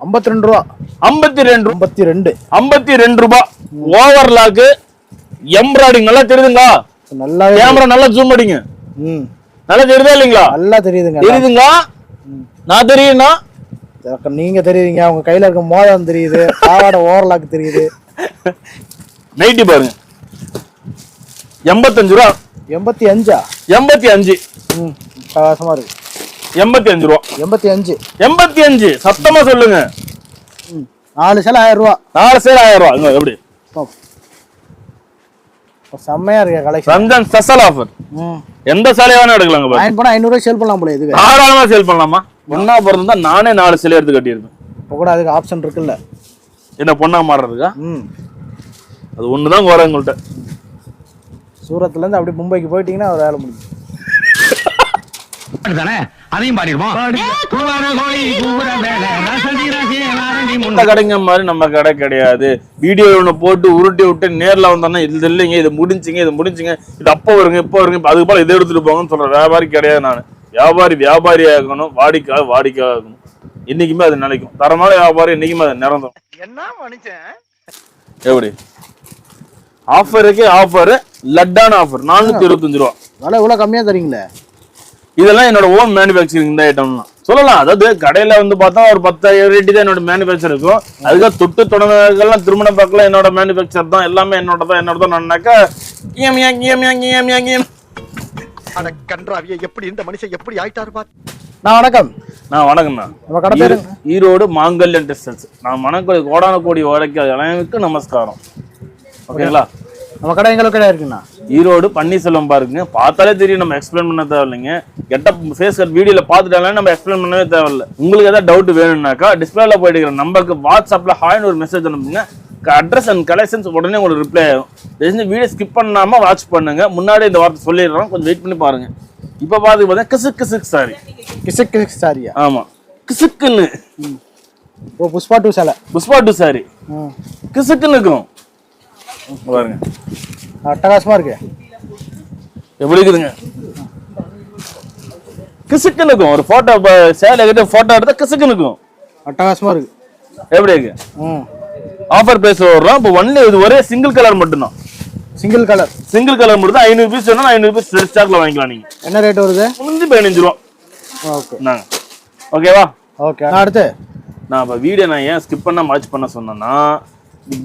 52 ரூபா. 52 ரூபா. Overlock embroidering நல்லா தெரியுதுங்களா? நல்லா கேமரா நல்லா ஜூம் அடிங்க. நல்லா தெரியுதா இல்லீங்களா? நல்லா தெரியுதுங்க. தெரியுதுங்களா? நான் தெரியுதுனா நீங்க தெரியுதுங்க. உங்க கையில இருக்க மோதிரம் தெரியுது, பாவாடை ஓவர்லாக் தெரியுது. நைட்டி பாருங்க 85 ரூபா. 85. 85. பிரகாசமா இருக்கு. 85 ரூபா. 85 சத்தமா சொல்லுங்க. 4 சேலை 1000 ரூபா. 4 சேலை 1000 ரூபா. எப்படி செம்மையா இருக்கு கலெக்ஷன். Ramzan special offer. எந்த சேலை வேணா எடுக்கலாங்க பாருங்க. வாங்கி போனா 500 ரூபாய் சேல் பண்ணலாம் போல. இதுக்கு தாராளமா சேல் பண்ணலாமா? பொண்ணா பிறந்தா நானே 4 சேலை எடுத்து கட்டியிருப்பேன். இப்போ கூட அதுக்கு ஆப்ஷன் இருக்குல்ல. என்ன பொண்ணா மாறுறதுக்கா? அது ஒண்ணுதான் குறை உங்கள்கிட்ட. சூரத்துல இருந்து அப்படியே மும்பைக்கு போயிட்டீங்கன்னா ஒரு வேலை முடியும். அதையும் பாடிடுவோம். இந்த கடைங்க மாதிரி நம்ம கடை கிடையாது. வீடியோ ஒன்று போட்டு உருட்டி விட்டு நேரில் வந்தோம்னா இது இல்லைங்க, இது முடிஞ்சிங்க, இது முடிஞ்சிங்க, இது அப்போ வருங்க, இப்போ வருங்க, அதுக்கு போல இதை எடுத்துட்டு போங்கன்னு சொல்ற வியாபாரி கிடையாது. நான் வியாபாரி ஆகணும், வாடிக்கை ஆகணும். இன்னைக்குமே அது நினைக்கும். தரமான வியாபாரம் இன்னைக்குமே அது நிறந்தோம். என்ன மனுஷன் எப்படி ஆஃபருக்கு ஆஃபர், லட்டான ஆஃபர் 425 ரூபா. விலை இவ்வளோ கம்மியாக தரீங்களே. இதெல்லாம் என்னோட ஓன் மேனுஃபேக்சரிங். இந்த ஐட்டம்லாம் சொல்லலாம். அதாவது கடையில வந்து பார்த்தா ஒரு 10,000 ரேட்டு தான் என்னோட மேனுஃபேக்சர் இருக்கும். அதுக்காக தொட்டு தொடங்கலாம் திருமண பக்கம் என்னோட மேனுஃபேக்சர் தான், எல்லாமே என்னோட தான். நான்னாக்கா எப்படி இந்த மனுஷன் எப்படி ஆயிட்டாரு பாரு. வணக்கம்ண்ணா. ஈரோடு மாங்கல்யன் டெக்ஸ்டைல்ஸ். நான் மணக்கோடி கோடான கோடி வழக்கு நமஸ்காரம். ஓகேங்களா? நம்ம கடை எங்களுக்கு கடை இருக்குண்ணா. ஈரோடு பன்னீர்செல்வம் பாருங்க. பார்த்தாலே தெரியும், நம்ம எக்ஸ்பிளைன் பண்ண தேவையில்லைங்க. கெட்டப் ஃபேஸ் கட் வீடியோல பார்த்துட்டாலே நம்ம எக்ஸ்பிளைன் பண்ணவே தேவையில்லை. உங்களுக்கு ஏதாவது டவுட் வேணும்னாக்கா டிஸ்பிளேல போயிட்டு இருக்கிற நம்பருக்கு வாட்ஸ்அப்ல ஹாய்னு ஒரு மெசேஜ் அனுப்புங்க. அட்ரஸ் அண்ட் கலெக்ஷன்ஸ் உடனே உங்களுக்கு ரிப்ளை ஆகும். வீடியோ ஸ்கிப் பண்ணாம வாட்ச் பண்ணுங்க. முன்னாடி இந்த வார்த்தை சொல்லிடுறோம், கொஞ்சம் வெயிட் பண்ணி பாருங்க. இப்ப பாத்தீங்கன்னா கிசுக் சாரி. கிசுக் சாரியா? ஆமா, கிசுக்குன்னு. ஓ, புஷ்பா 2 சாரி கிசுக்குன்னு இருக்கும் பாருங்க. அட்டகாசமா இருக்கு. எப்படி இருக்குதுங்க? கிசுக்குன்னு இருக்கும். ஒரு போட்டோ சேலை கிட்ட போட்டோ எடுத்தா கிசுக்குன்னு இருக்கும். அட்டகாசமா இருக்கு. எப்படி இருக்கு? ஆஃபர் பிரைஸ் வர்றோம். இப்போ ஒன்லி இது ஒரே சிங்கிள் கலர் மட்டும்தான். சிங்கிள் கலர் மட்டும் தான். 500 பீஸ் வேணும், 500 பீஸ் ரெட் ஸ்டாக்ல வாங்கிக்கலாம். நீங்க என்ன ரேட் வருது? 15 ரூபா. ஓகே நாங்க ஓகேவா? ஓகே. அடுத்து நான் இப்போ வீடியோ நான் ஏன் ஸ்கிப் பண்ண வாட்ச் பண்ண சொன்னேன்னா,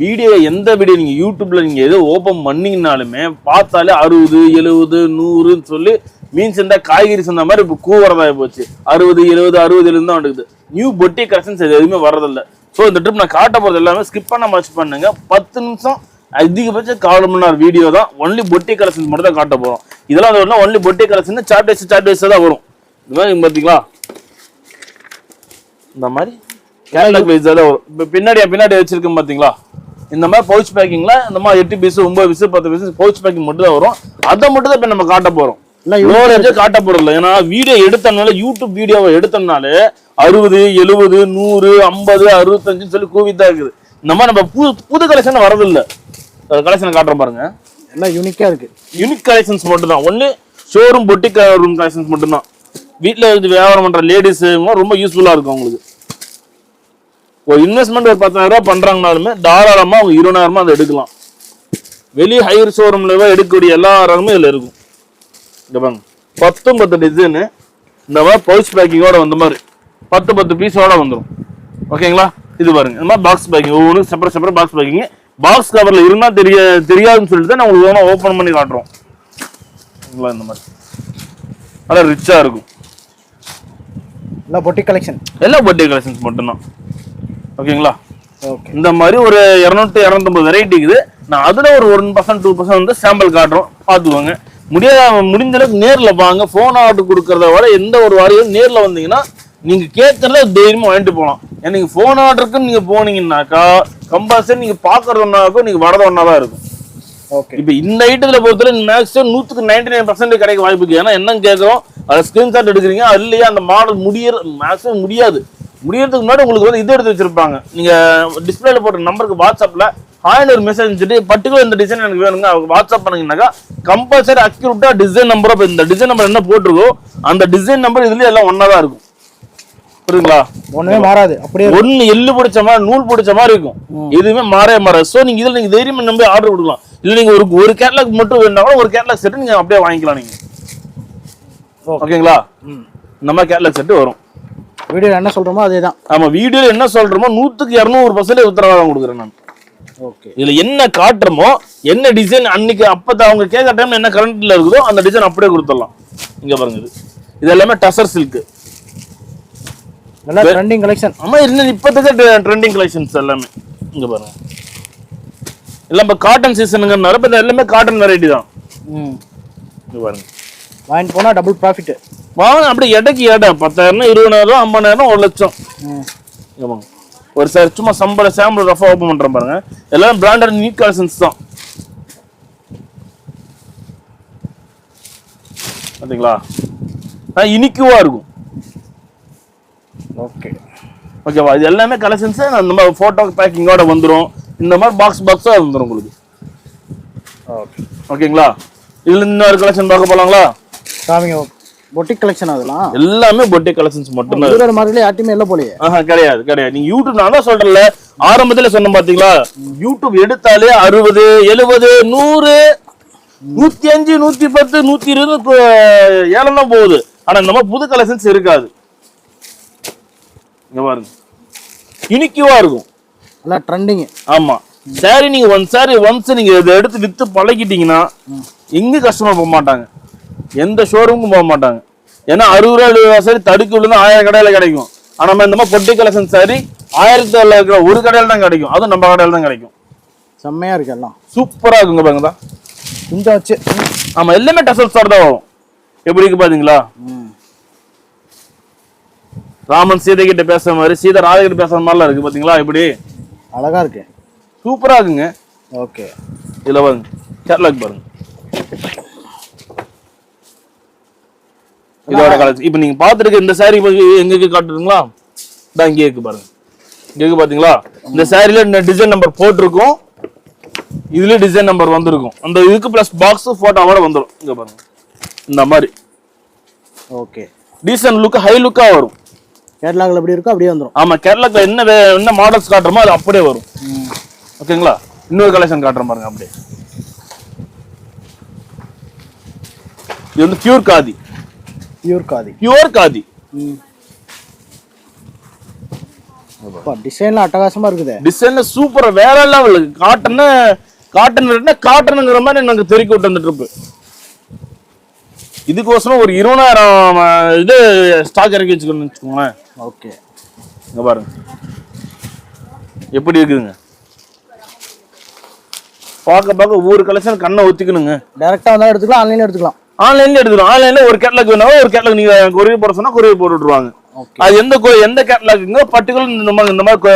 வீடியோ எந்த வீடியோ நீங்க யூடியூப்ல நீங்க எதோ ஓபன் பண்ணீங்கனாலுமே பார்த்தாலே 60, 70, 100ன்னு சொல்லி மீன்ஸ் இந்த காய்கறி சொன்ன மாதிரி இப்போ கூவரதாகி போச்சு. 60, 70, 60 தான் வந்துக்குது. நியூ பொட்டி கலெக்ஷன்ஸ் எதுவுமே வர்றதில்லை. ஸோ இந்த ட்ரிப் நான் காட்ட போகிறது எல்லாமே ஸ்கிப் பண்ண வாட்ச் பண்ணுங்க. 10 நிமிஷம் அதிகபட்சம் 1/4 மணி நேரம் வீடியோ தான். ஒன்லி பொட்டி கலெக்ஷன்ஸ் மட்டும் தான் காட்ட போகிறோம். இதெல்லாம் வந்து ஒன்லி பொட்டி கலெக்ஷன் சார்ட் வைஸ் தான் வரும். இந்த மாதிரி பார்த்தீங்களா, இந்த மாதிரி கேட்டலாக் வைஸ் தான் வரும். இப்போ பின்னாடி வச்சிருக்கேன் பார்த்தீங்களா, இந்த மாதிரி பவுச் பேக்கிங்ல இந்த மாதிரி 8 piece 9 piece 10 piece pouch packing மட்டும் தான் வரும். அதை மட்டும் தான் இப்போ நம்ம காட்ட போறோம். காட்ட போறதில்ல. ஏன்னா வீடியோ எடுத்தனால, யூடியூப் வீடியோவை எடுத்தனாலே 60, 70, 100, 50, 65 சொல்லி கூவிதான் இருக்குது. இந்த மாதிரி நம்ம புது கலெக்ஷன் வரதில்லை. கலெக்ஷன் காட்டுறோம் பாருங்க. எல்லாம் யூனிக்கா இருக்கு. யூனிக் கலெக்ஷன்ஸ் மட்டும் தான். Only showroom boutique room collections மட்டும் தான். வீட்டில் இருந்து வியாபாரம் பண்ற லேடிஸ் ரொம்ப யூஸ்ஃபுல்லா இருக்கும் அவங்களுக்கு. ஒரு இன்வெஸ்ட்மெண்ட் ஒரு 10,000 ரூபாய் பண்றாங்கனாலுமே தாராளமா அவங்க 20,000 அதை எடுக்கலாம். வெளியே ஹையர் ஷோரூம்ல எடுக்கக்கூடிய எல்லா ரகமும் இதுல இருக்கும். இங்க பாருங்க, 10 டிசைனு இந்த மாதிரி பவுச் பேக்கிங்கோட வந்த மாதிரி 10 பீஸோட வந்துடும். ஓகேங்களா? இது பாருங்க, இந்த மாதிரி பாக்ஸ் பேக்கிங், ஒவ்வொன்றும் செப்பரேட் பாக்ஸ் பேக்கிங். பாக்ஸ் கவர்ல இருந்தா தெரியாதுன்னு சொல்லிட்டு தான் நான் உங்களுக்கு ஓப்பன் பண்ணி காட்டுறோம். இந்த மாதிரி நல்லா ரிச்சா இருக்கும். எல்லாம் பொட்டி கலெக்ஷன்ஸ் மட்டும்தான். ஓகேங்களா? இந்த மாதிரி ஒரு 200 250 வெரைட்டி இருக்குது. நான் அதுல ஒரு 1% 2% வந்து சாம்பிள் காட்டுறோம், பாத்துக்கோங்க. முடிஞ்ச அளவுக்கு நேர்ல வாங்க. போன் ஆர்டர் கொடுக்கறத விட எந்த ஒரு வாரியும் நேர்ல வந்தீங்கன்னா நீங்க கேட்கறத தைரியமா வாங்கிட்டு போகலாம். ஏன்னா நீங்க போன் ஆர்டருக்குன்னு நீங்க போனீங்கன்னாக்கா கம்பல்சரி நீங்க பாக்குறதுனாக்கும் நீங்க வரது ஒன்னாதான் இருக்கும். இப்ப இந்த ஐட்டத்துல பொறுத்தவரை மேக்ஸிமம் 99% கிடைக்க வாய்ப்பு இருக்கு. ஏன்னா என்ன கேட்கறோம், அதை ஸ்கிரீன்ஷாட் எடுக்கிறீங்க, அதுலயே அந்த மாடல் மேக்ஸிமம் முடியறதுக்கு முன்னாடி உங்களுக்கு வந்து இது எடுத்து வச்சிருப்பாங்க. நீங்க டிஸ்பிளேல போட்ட நம்பருக்கு வாட்ஸ்அப்ல ஹாய்னு ஒரு மெசேஜ் அனுப்பிச்சிட்டு பர்டிகுலர் இந்த டிசைன் எனக்கு வேணுங்க அவங்க வாட்ஸ்அப் பண்ணீங்கன்னாக்கா கம்பல்சரி அக்யூரேட்டா டிசைன் நம்பர், இந்த டிசைன் நம்பர் என்ன போட்டிருக்கோ அந்த டிசைன் நம்பர் இதுலயே எல்லாம் ஒன்னா தான் இருக்கும். புரியுங்களா? ஒண்ணுமே மாறாது, அப்படியே ஒண்ணு எள்ளு பிடிச்ச மாதிரி நூல் பிடிச்ச மாதிரி இருக்கும், எதுவுமே மாறாது. சோ நீங்க இதுல நீங்க தைரியமா நம்பி ஆர்டர் கொடுக்கலாம். இல்ல நீங்க ஒரு கேட்லாக் மட்டும் வேணா ஒரு கேட்லாக் செட் நீங்க அப்படியே வாங்கிக்கலாம் நீங்க. ஓகேங்களா? இந்த மாதிரி கேட்லாக் செட் வரும். வீடியோ என்ன சொல்றோமோ அதேதான். ஆமா, வீடியோல என்ன சொல்றோமோ 100% உத்தரவாதம் கொடுக்குறேன் நான். ஓகே. இதுல என்ன காட்டுறோமோ, என்ன டிசைன் அன்னைக்கு அப்பதான் அவங்க கேட்கற டைம்ல என்ன கரண்ட்ல இருக்குதோ அந்த டிசைன் அப்படியே கொடுத்துடலாம். இங்க பாருங்க, இது எல்லாமே டசர் சில்க், நல்லா ட்ரெண்டிங் கலெக்ஷன். ஆமா, இன்னும் இப்போதைக்கு ட்ரெண்டிங் கலெக்ஷன்ஸ் எல்லாமே. இங்க பாருங்க, எல்லாம் இப்போ காட்டன் சீசனுங்கிறனால இப்போ எல்லாமே காட்டன் வெரைட்டி தான். இங்க பாருங்க, வாங்கிட்டு போனா டபுள் ப்ராஃபிட். வாங்க அப்படியே எடைக்கு எடை 10,000 20,000 50,000 1 லட்சம். ஆமாங்க, ஒரு சார் சும்மா சாம்பிள் ரஃபா ஓப்பன் பண்றேன் பாருங்க. எல்லாம் பிராண்டட் நீட் கலெக்ஷன்ஸ் தான். பாத்தீங்களா? இனிக்குவா இருக்கும். ஓகே ஓகேவா? இது எல்லாமே கலெக்ஷன்ஸ் நம்ம போட்டோ பேக்கிங்கோட வந்துடும். இந்த மாதிரி பாக்ஸா வந்துடும் உங்களுக்கு. ஓகே ஓகேங்களா? இதுல இன்னொரு கலெக்ஷன் பார்க்க போலாங்களா? காமிங்க. பொட்டிக் கலெக்ஷன் அதெல்லாம் எல்லாமே பொட்டிக் கலெக்ஷன்ஸ் மட்டும் தான். வேற மாதிரி யார்ட்டுமே இல்ல போலயே. கிடையாது. நீங்க யூடியூப் நான் தான் சொல்றேன்ல, ஆரம்பத்துல சொன்ன பாத்தீங்களா, யூடியூப் எடுத்தாலே 60 70 100 105 110 120 ஏலம் தான் போகுது. ஆனா இந்த மாதிரி புது கலெக்ஷன்ஸ் இருக்காது. இங்க பாருங்க, யூனிக்குவா இருக்கும், நல்லா ட்ரெண்டிங். ஆமா, சாரி நீங்க ஒன்ஸ் நீங்க இதை எடுத்து வித்து பழகிட்டீங்கன்னா எங்க கஸ்டமர் போக மாட்டாங்க, எந்த ஷோரூமுக்கும் போக மாட்டாங்க. ஏன்னா 60 ரூபா 70 ரூபா சாரி தடுக்கி உள்ள 1000 கடையில கிடைக்கும். ஆனா நம்ம இந்த மாதிரி பொட்டி கலெக்ஷன் சாரி 1000 இருக்கிற ஒரு கடையில தான் கிடைக்கும், அதுவும் நம்ம கடையில தான் கிடைக்கும். செம்மையா இருக்கு, எல்லாம் சூப்பரா இருக்குங்க பாருங்க தான். இந்த வச்சு ஆமா, எல்லாமே டசல்ஸோட தான் வரும். எப்படி இருக்கு பாத்தீங்களா? ராமன் சீதை கிட்ட பேசுற மாதிரி, சீதை ராதை கிட்ட பேசுற மாதிரிலாம் இருக்கு பாத்தீங்களா? எப்படி அழகா இருக்கு, சூப்பரா இருக்குங்க. ஓகே, இதுல பாருங்க, கேட்லாக் பாருங்க, இதோட கலெக்ஷன். இப்ப நீங்க பாத்துருக்க இந்த சாரி எங்க காட்டுறீங்களா? இதான் இங்கே இருக்கு பாருங்க, இங்க இருக்கு பாத்தீங்களா? இந்த சாரில டிசைன் நம்பர் போட்டிருக்கும், இதுல டிசைன் நம்பர் வந்திருக்கும். அந்த இதுக்கு பிளஸ் பாக்ஸ் போட்டோவோட வந்துடும். இங்க பாருங்க, இந்த மாதிரி ஓகே, டீசன்ட் லுக், ஹை லுக்கா வரும். கேட்லாக்ல எப்படி இருக்கோ அப்படியே வந்துரும். ஆமா, கேட்லாக்ல என்ன மாடல்ஸ் காட்டுறோமோ அது அப்படியே வரும். ஓகேங்களா? இன்னொரு கலெக்ஷன் காட்டுறேன் பாருங்க. அப்படியே இது வந்து பியூர் காதி. டிசைன்ல அட்டகாசமா இருக்குது. டிசைன்ல சூப்பரா வேற லெவல். காட்டன்ங்கிற மாதிரி எனக்கு தெறிக்க விட்டு வந்துட்டு இருக்கு. இதுக்கோசரம் ஒரு 20,000 இது ஸ்டாக் இறக்கி வச்சுக்கணும்னு வச்சுக்கோங்களேன். ஓகே, இங்க பாருங்க எப்படி இருக்குதுங்க. பார்க்க ஒவ்வொரு கலெக்ஷன் கண்ணை ஒத்திக்கணுங்க. டைரக்டா வந்தா எடுத்துக்கலாம், ஆன்லைன்ல எடுத்துக்கலாம். ஆன்லைன்ல ஒரு கேட்லாக் வேணா ஒரு கேட்லாக் நீங்க கொரியர் போட சொன்னா கொரியர் போட்டு விட்டுருவாங்க. அது எந்த கேட்லாக்குங்க பர்டிகுலர் இந்த மாதிரி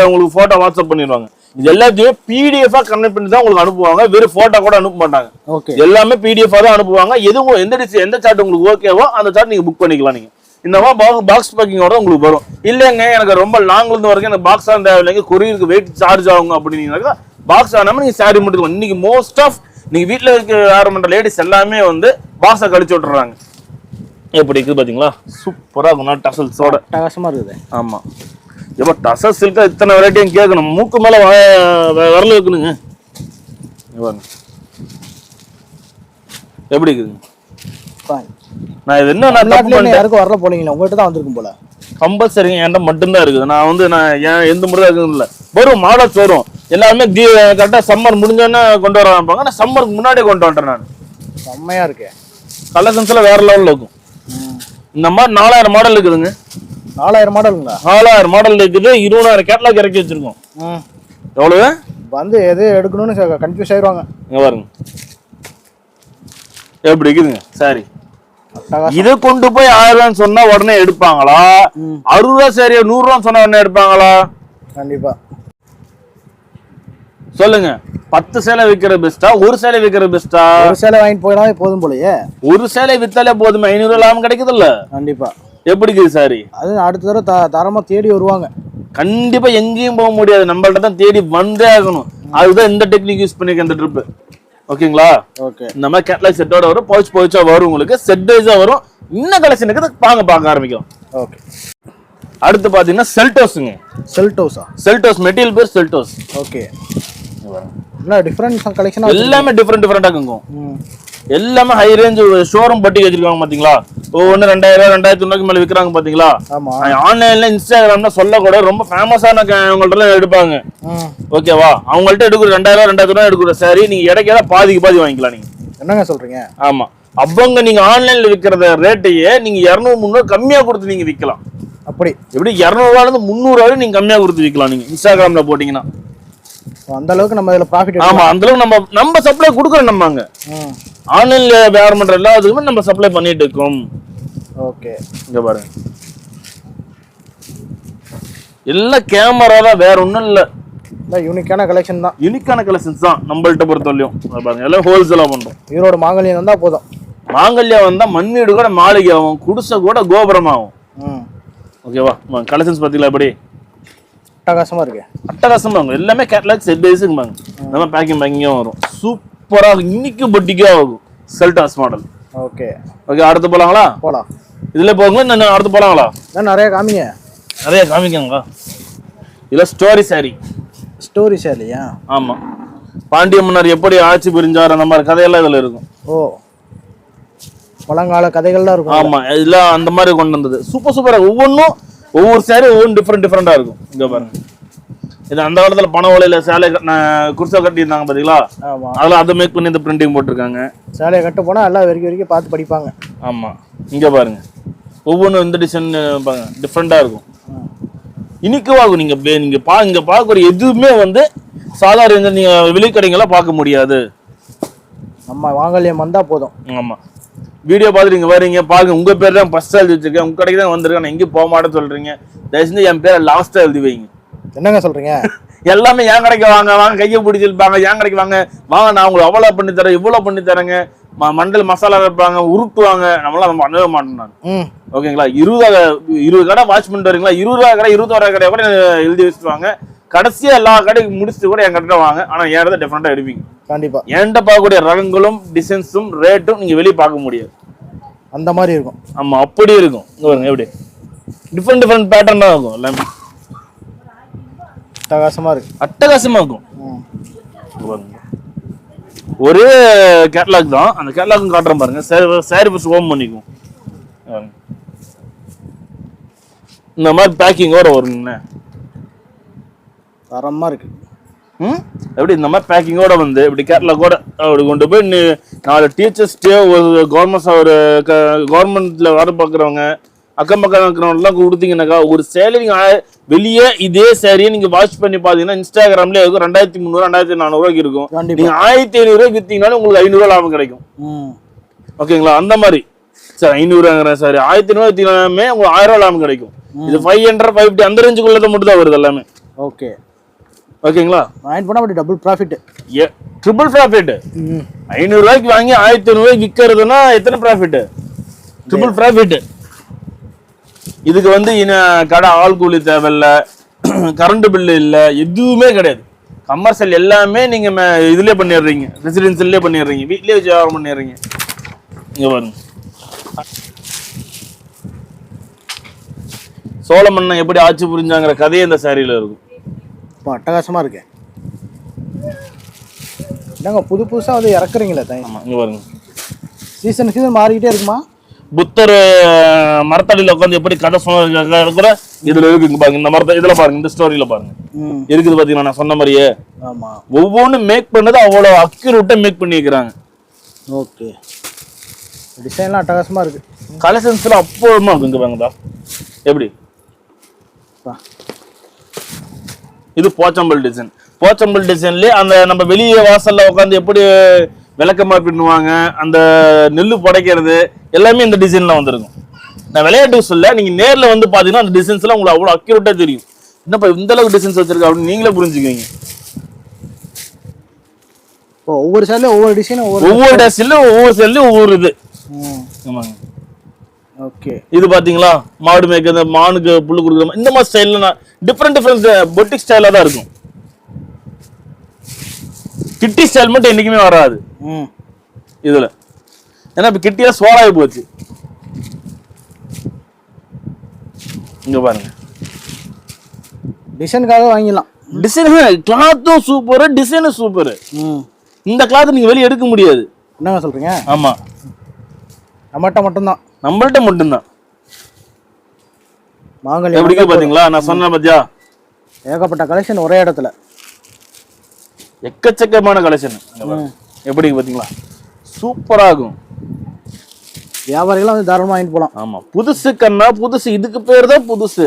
உங்களுக்கு போட்டோ வாட்ஸ்அப் பண்ணிடுவாங்க. இது எல்லாத்தையுமே பிடிஎஃப் கன்வெர்ட் பண்ணி தான் உங்களுக்கு அனுப்புவாங்க. வெறும் போட்டோ கூட அனுப்ப மாட்டாங்க. எல்லாமே பிடிஎஃப் தான் அனுப்புவாங்க. எதுவும் எந்த சார்ட் உங்களுக்கு ஓகேவோ அந்த சார்ட் நீங்க புக் பண்ணிக்கலாம். நீங்க இந்த மாதிரி பாக்ஸ் பேக்கிங்கோட உங்களுக்கு வரும். இல்லைங்க எனக்கு ரொம்ப லாங்ல இருந்து வரைக்கும் எனக்கு பாக்ஸ் ஆன் தேவையில்லைங்க, கொரியருக்கு வெயிட் சார்ஜ் ஆகுங்க அப்படின்னீங்கன்னா பாக்ஸ் ஆனாம நீங்க சாரி மட்டும். இன்னைக்கு மோஸ்ட் ஆஃப் நீங்க வீட்டுல இருக்க ஆரம்பிட்ட லேடிஸ் எல்லாமே வந்து பாக்ஸை கழிச்சு விட்டுறாங்க. எப்படி இருக்கு பாத்தீங்களா? சூப்பரா இருக்கும், டசல்ஸோட அட்டகாசமா இருக்குது. ஆமா, எப்ப டசல் சில்கா இத்தனை வெரைட்டியும் கேட்கணும், மூக்கு மேல வரல வைக்கணுங்க. எப்படி இருக்குதுங்க? நான் இது என்ன யாருக்கும் வரல போலீங்களா? உங்ககிட்ட தான் வந்திருக்கும் போல. கம்பல்சரிங்க, என்கிட்ட மட்டும்தான் இருக்குது. நான் எந்த முறை இருக்குது இல்லை, வரும் மாடல்ஸ் வரும். எல்லாருமே கரெக்டா சம்மர் முடிஞ்சோன்னு கொண்டு வர ஆரம்பிப்பாங்க. நான் சம்மருக்கு முன்னாடியே கொண்டு வந்துட்டேன். நான் செம்மையா இருக்கேன், கலெக்ஷன்ஸ்ல வேற லெவல்ல இருக்கும். இந்த மாதிரி 4000 மாடல் இருக்குதுங்க. 4000 மாடலுங்களா? 4000 மாடல் இருக்குது. 20,000 கேட்லாக் இறக்கி வச்சிருக்கோம். எவ்வளவு வந்து எது எடுக்கணும்னு கன்ஃபியூஸ் ஆயிடுவாங்க. இங்க பாருங்க எப்படி இருக்குதுங்க சாரி. இதை கொண்டு போய் 1000 சொன்னா உடனே எடுப்பாங்களா? 60 ரூபா சாரி 100 ரூபா சொன்னா உடனே எடுப்பாங்களா? கண்டிப்பா சொல்லுங்க. 10 சேலை விற்கிற பெஸ்டா, ஒரு சேலை விற்கிற பெஸ்டா? ஒரு சேலை வாங்கிட்டு போயிடாவே போதும் போலயே. ஒரு சேலை வித்தாலே போதுமே, 500 லாபம் கிடைக்குது இல்ல? கண்டிப்பா. எப்படி இருக்குது சாரி? அது அடுத்த தடவை தரமா தேடி வருவாங்க. கண்டிப்பா எங்கேயும் போக முடியாது, நம்மள்ட்ட தான் தேடி வந்தே ஆகணும். அதுதான் இந்த டெக்னிக் யூஸ் பண்ணிக்க இந்த ட்ரிப். ஓகேங்களா? ஓகே, இந்த மாதிரி கேட்லாக் செட்டோட வரும், பவுச்சா வரும், உங்களுக்கு செட் வைஸா வரும். இன்னும் கலெக்ஷன் இருக்குது, பார்க்க ஆரம்பிக்கும். ஓகே, அடுத்து பாத்தீங்கன்னா செல்டோஸ்ங்க. செல்டோஸா? செல்டோஸ் மெட்டீரியல் பேர் செல்டோஸ். ஓகே. என்ன டிஃபரண்ட் கலெக்ஷன்? எல்லாமே டிஃபரெண்டா இருக்கும். எல்லாமே ஹை ரேஞ்ச் ஷோரூம் பட்டி வச்சிருக்காங்க பாத்தீங்களா? ஒவ்வொன்னு 2000 2500 மேல விக்கிறாங்க பாத்தீங்களா? ஆன்லைன்ல இன்ஸ்டாகிராம்ல சொல்ல கூட ரொம்ப ஃபேமஸான அவங்கள்ட்ட எடுப்பாங்க. ஓகேவா? அவங்கள்ட்ட எடுக்கிற 2000 2500 எடுக்கிற சாரி நீங்க இடைக்கேட பாதிக்கு பாதி வாங்கிக்கலாம். நீங்க என்னங்க சொல்றீங்க? ஆமா, அவங்க நீங்க ஆன்லைன்ல விக்கிறத ரேட்டையே நீங்க 200 300 கம்மியா கொடுத்து நீங்க விக்கலாம். அப்படி எப்படி 200 ரூபாயில இருந்து 300 வரை நீங்க கம்மியா கொடுத்து விக்கலாம் நீங்க இன்ஸ்டாகிராம்ல போட்டீங்கன்னா. அந்த அளவுக்கு நம்ம இதுல ப்ராஃபிட். ஆமா, அந்த அளவுக்கு நம்ம சப்ளை கொடுக்குறோம். நம்ம அங்க ஆன்லைன்ல வியாபாரம் பண்ற எல்லாத்துக்குமே நம்ம சப்ளை பண்ணிட்டு இருக்கோம். ஓகே. இங்க பாருங்க, எல்லாம் கேமரா தான், வேற ஒண்ணும் இல்ல. யூனிக்கான கலெக்ஷன் தான். யூனிக்கான கலெக்ஷன்ஸ் தான் நம்மள்ட்ட பொறுத்தவரையும். பாருங்க, எல்லாம் ஹோல்சேலா பண்றோம். ஈரோடு மாங்கல்யம் வந்தா போதும். மாங்கல்யம் வந்தா மண் வீடு கூட மாளிகை ஆகும், குடிசை கூட கோபுரம் ஆகும். ஓகேவா? கலெக்ஷன்ஸ் பாத்தீங்களா எப்படி அட்டகாசமா இருக்கு? அட்டகாசமா இருக்கும். எல்லாமே கேட்டலாக் செட் பேஸுக்கு நம்ம பேக்கிங்கும் வரும். சூப்பரா இன்னைக்கு பொட்டிக்கா ஆகும். Seltos model. ஓகே. ஓகே, அடுத்து போலாங்களா? போலாம். இதுல போகுங்களா இன்னும் அடுத்து போலாங்களா? நிறைய காமிங்க. நிறைய காமிக்கங்களா? இதுல ஸ்டோரி சாரி. ஸ்டோரி சாரியா? ஆமா, பாண்டிய மன்னர் எப்படி ஆட்சி புரிஞ்சார் அந்த மாதிரி கதையெல்லாம் இதுல இருக்கும். ஓ, பழங்கால கதைகள்லாம் இருக்கும். ஆமா, இதெல்லாம் அந்த மாதிரி கொண்டு வந்தது. சூப்பர் சூப்பரா ஒவ்வொன்றும் ஒவ்வொரு சாரி ஒவ்வொரு டிஃப்ரெண்டா இருக்கும். இங்க பாருங்க, இது அந்த காலத்துல பண ஓலையில சேலை குர்சா கட்டி இருந்தாங்க பாத்தீங்களா? அதெல்லாம் அதை மேக் பண்ணி இந்த பிரிண்டிங் போட்டிருக்காங்க. சேலையை கட்ட போனா எல்லாம் வரைக்கும் பார்த்து படிப்பாங்க. ஆமா, இங்க பாருங்க ஒவ்வொன்றும் இந்த டிசைன் டிஃப்ரெண்டா இருக்கும். இனிக்குவாகும். நீங்க இங்க பார்க்குற எதுவுமே சாதாரண நீங்க வெளிக்கடைங்கெல்லாம் பார்க்க முடியாது. நம்ம மாங்கல்யம் வந்தா போதும். ஆமா, வீடியோ பார்த்துட்டு இங்க வரீங்க பாருங்க, உங்க பேர் தான் ஃபர்ஸ்ட் எழுதி வச்சிருக்கேன், உங்க கடைக்கு தான் வந்திருக்கேன், நான் எங்கேயும் போக மாட்டேன்னு சொல்றீங்க. தயவு செஞ்சு என் பேரை லாஸ்டா எழுதி வைங்க. என்னங்க சொல்றீங்க? எல்லாமே என் கடைக்கு வாங்க வாங்க கையை பிடிச்சிருப்பாங்க, என் கடைக்கு வாங்க வாங்க, நான் உங்களுக்கு அவ்வளோ பண்ணி தரேன் இவ்வளோ பண்ணி தரேங்க, மண்டல் மசாலா வைப்பாங்க, உருட்டுவாங்க. நம்மளாம் பண்ணவே மாட்டேன் நான். ஓகேங்களா? 20 கடை வாட்ச் பண்ணிட்டு வரீங்களா? 20 கடை 21 கடையை கூட எழுதி வச்சுருவாங்க. கடைசியா எல்லா கடைக்கு முடிச்சுட்டு கூட என் கிட்ட வாங்க. ஆனா ஏறத டிஃபரெண்டா எடுப்பீங்க. கண்டிப்பா என்கிட்ட பார்க்கக்கூடிய ரகங்களும் டிசைன்ஸும் ரேட்டும் நீங்க வெளியே பார்க்க முடியாது. அந்த மாதிரி இருக்கும். ஆமா, அப்படி இருக்கும். இங்க பாருங்க எப்படி டிஃபரெண்ட் பேட்டர்ன் தான் இருக்கும். எல்லாமே அட்டகாசமா இருக்கு. அட்டகாசமா இருக்கும். ஒரே கேட்டலாக் தான், அந்த கேட்டலாக் காட்டுறேன் பாருங்க. சாரி பஸ் ஓம் பண்ணிக்கும். இந்த மாதிரி பேக்கிங்கோட வருங்க. தரமா இருக்கு. எப்படி இந்த மாதிரி பேக்கிங்கோட இப்படி கேட்டலாகோட அப்படி கொண்டு போய் 4 டீச்சர்ஸ்டே ஒரு கவர்மெண்ட்ல வேலை பார்க்குறவங்க அக்கம் பக்கம் இருக்கிறவங்கலாம் கொடுத்தீங்கன்னாக்கா ஒரு சேலை நீங்க வெளியே இதே சேரியை நீங்க வாட்ச் பண்ணி பாத்தீங்கன்னா இன்ஸ்டாகிராம்ல இருக்கும் 2300 2400 ரூபாய்க்கு இருக்கும். நீங்க 1500 ரூபாய்க்கு வித்தீங்கன்னாலும் உங்களுக்கு 500 ரூபாய் லாபம் கிடைக்கும். ஓகேங்களா? அந்த மாதிரி சார் 500 சாரி 1500 வித்தீங்கன்னாலுமே உங்களுக்கு 1000 ரூபாய் லாபம் கிடைக்கும். இது 500 550 அந்த ரேஞ்சுக்குள்ளத மட்டும் தான் வருது எல்லாமே. ஓகே, ஓகேங்களா? வாங்கி போனா அப்படி டபுள் ப்ராஃபிட், ட்ரிபிள் ப்ராஃபிட். 500 ரூபாய்க்கு வாங்கி 1500 ரூபாய்க்கு விற்கிறதுனா எத்தனை ப்ராஃபிட்? Triple profit. இதுக்கு கடை ஆள் கூலி தேவையில்ல, கரண்ட் பில்லு இல்ல, எதுவுமே கிடையாது. கமர்ஷியல் எல்லாமே நீங்க இதுலயே பண்ணிடுறீங்க, ரெசிடென்சியல்லே பண்ணிடுறீங்க, வீட்லயே வச்சு வியாபாரம் பண்ணிடுறீங்க. இங்க பாருங்க, சோழ மன்னன் எப்படி ஆட்சி புரிஞ்சாங்கிற கதையே இந்த சாரியில இருக்கும். அட்டகாசமா இருக்கு. என்னங்க புது புதுசா இறக்குறீங்களா? இங்க பாருங்க, சீசன் மாறிக்கிட்டே இருக்குமா? புத்தர் மரத்தடியில உட்காந்து எப்படி கதை சொன்ன கூட இதுல இருக்கு பாருங்க. இந்த மரத்தை இதுல பாருங்க, இந்த ஸ்டோரியில பாருங்க இருக்குது பாத்தீங்கன்னா நான் சொன்ன மாதிரியே. ஆமா, ஒவ்வொன்றும் மேக் பண்ணது அவ்வளவு அக்யூரேட்டா மேக் பண்ணி வைக்கிறாங்க. ஓகே, டிசைன்லாம் அட்டகாசமா இருக்கு. கலெக்ஷன்ஸ்லாம் அப்போமா இருக்கு. இங்க பாருங்கடா எப்படி இது போச்சம்பல் டிசைன். போச்சம்பல் டிசைன்லயே அந்த நம்ம வெளியே வாசல்ல உட்காந்து எப்படி விளக்கமா பின்னுவாங்க, அந்த நெல்லு புடைக்கிறது எல்லாமே இந்த டிசைன்ல வந்திருக்கும். நான் விளையாட்டு சொல்ல, நீங்க நேர்ல பாத்தீங்கன்னா அந்த டிசைன்ஸ் எல்லாம் உங்களுக்கு அவ்வளவு அக்யூரேட்டா தெரியும். என்னப்பா இந்த அளவுக்கு டிசைன்ஸ் வச்சிருக்க அப்படின்னு நீங்களே புரிஞ்சுக்குவீங்க. ஒவ்வொரு சேலையும் ஒவ்வொரு டிசைனும் ஒவ்வொரு டிசைன்லயும் ஒவ்வொரு சேலையும் ஒவ்வொரு இது. ஆமாங்க. ஓகே, இது பாத்தீங்களா மாடு மேய்க்க மானுக்கு புல்லு கொடுக்குற இந்த மாதிரி ஸ்டைல்ல டிஃப்ரெண்ட் பொட்டிக் ஸ்டைலா தான் இருக்கும். கிட்டி ஸ்டைல் மட்டும் என்னைக்குமே வராது இதுல. ஏன்னா இப்ப கிட்டியா சோறாகி போச்சு. இங்க பாருங்க, டிசைனுக்காக வாங்கிடலாம். டிசைன் கிளாத்தும் சூப்பர், டிசைனும் சூப்பர். இந்த கிளாத் நீங்க வெளியே எடுக்க முடியாது. என்னங்க சொல்றீங்க? ஆமா, நம்மகிட்ட மட்டும்தான். நம்மள்ட்ட மட்டும்தான். மாங்கல்யம் எப்படி பாத்தீங்களா? நான் சொன்னேன் பாத்தியா, ஏகப்பட்ட கலெக்ஷன் ஒரே இடத்துல, எக்கச்சக்கமான கலெக்ஷன். எப்படி பாத்தீங்களா? சூப்பரா இருக்கும். வியாபாரிகளும் வந்து தாராளமா வாங்கிட்டு போலாம். ஆமா, புதுசு கண்ணா புதுசு. இதுக்கு பேர் தான் புதுசு.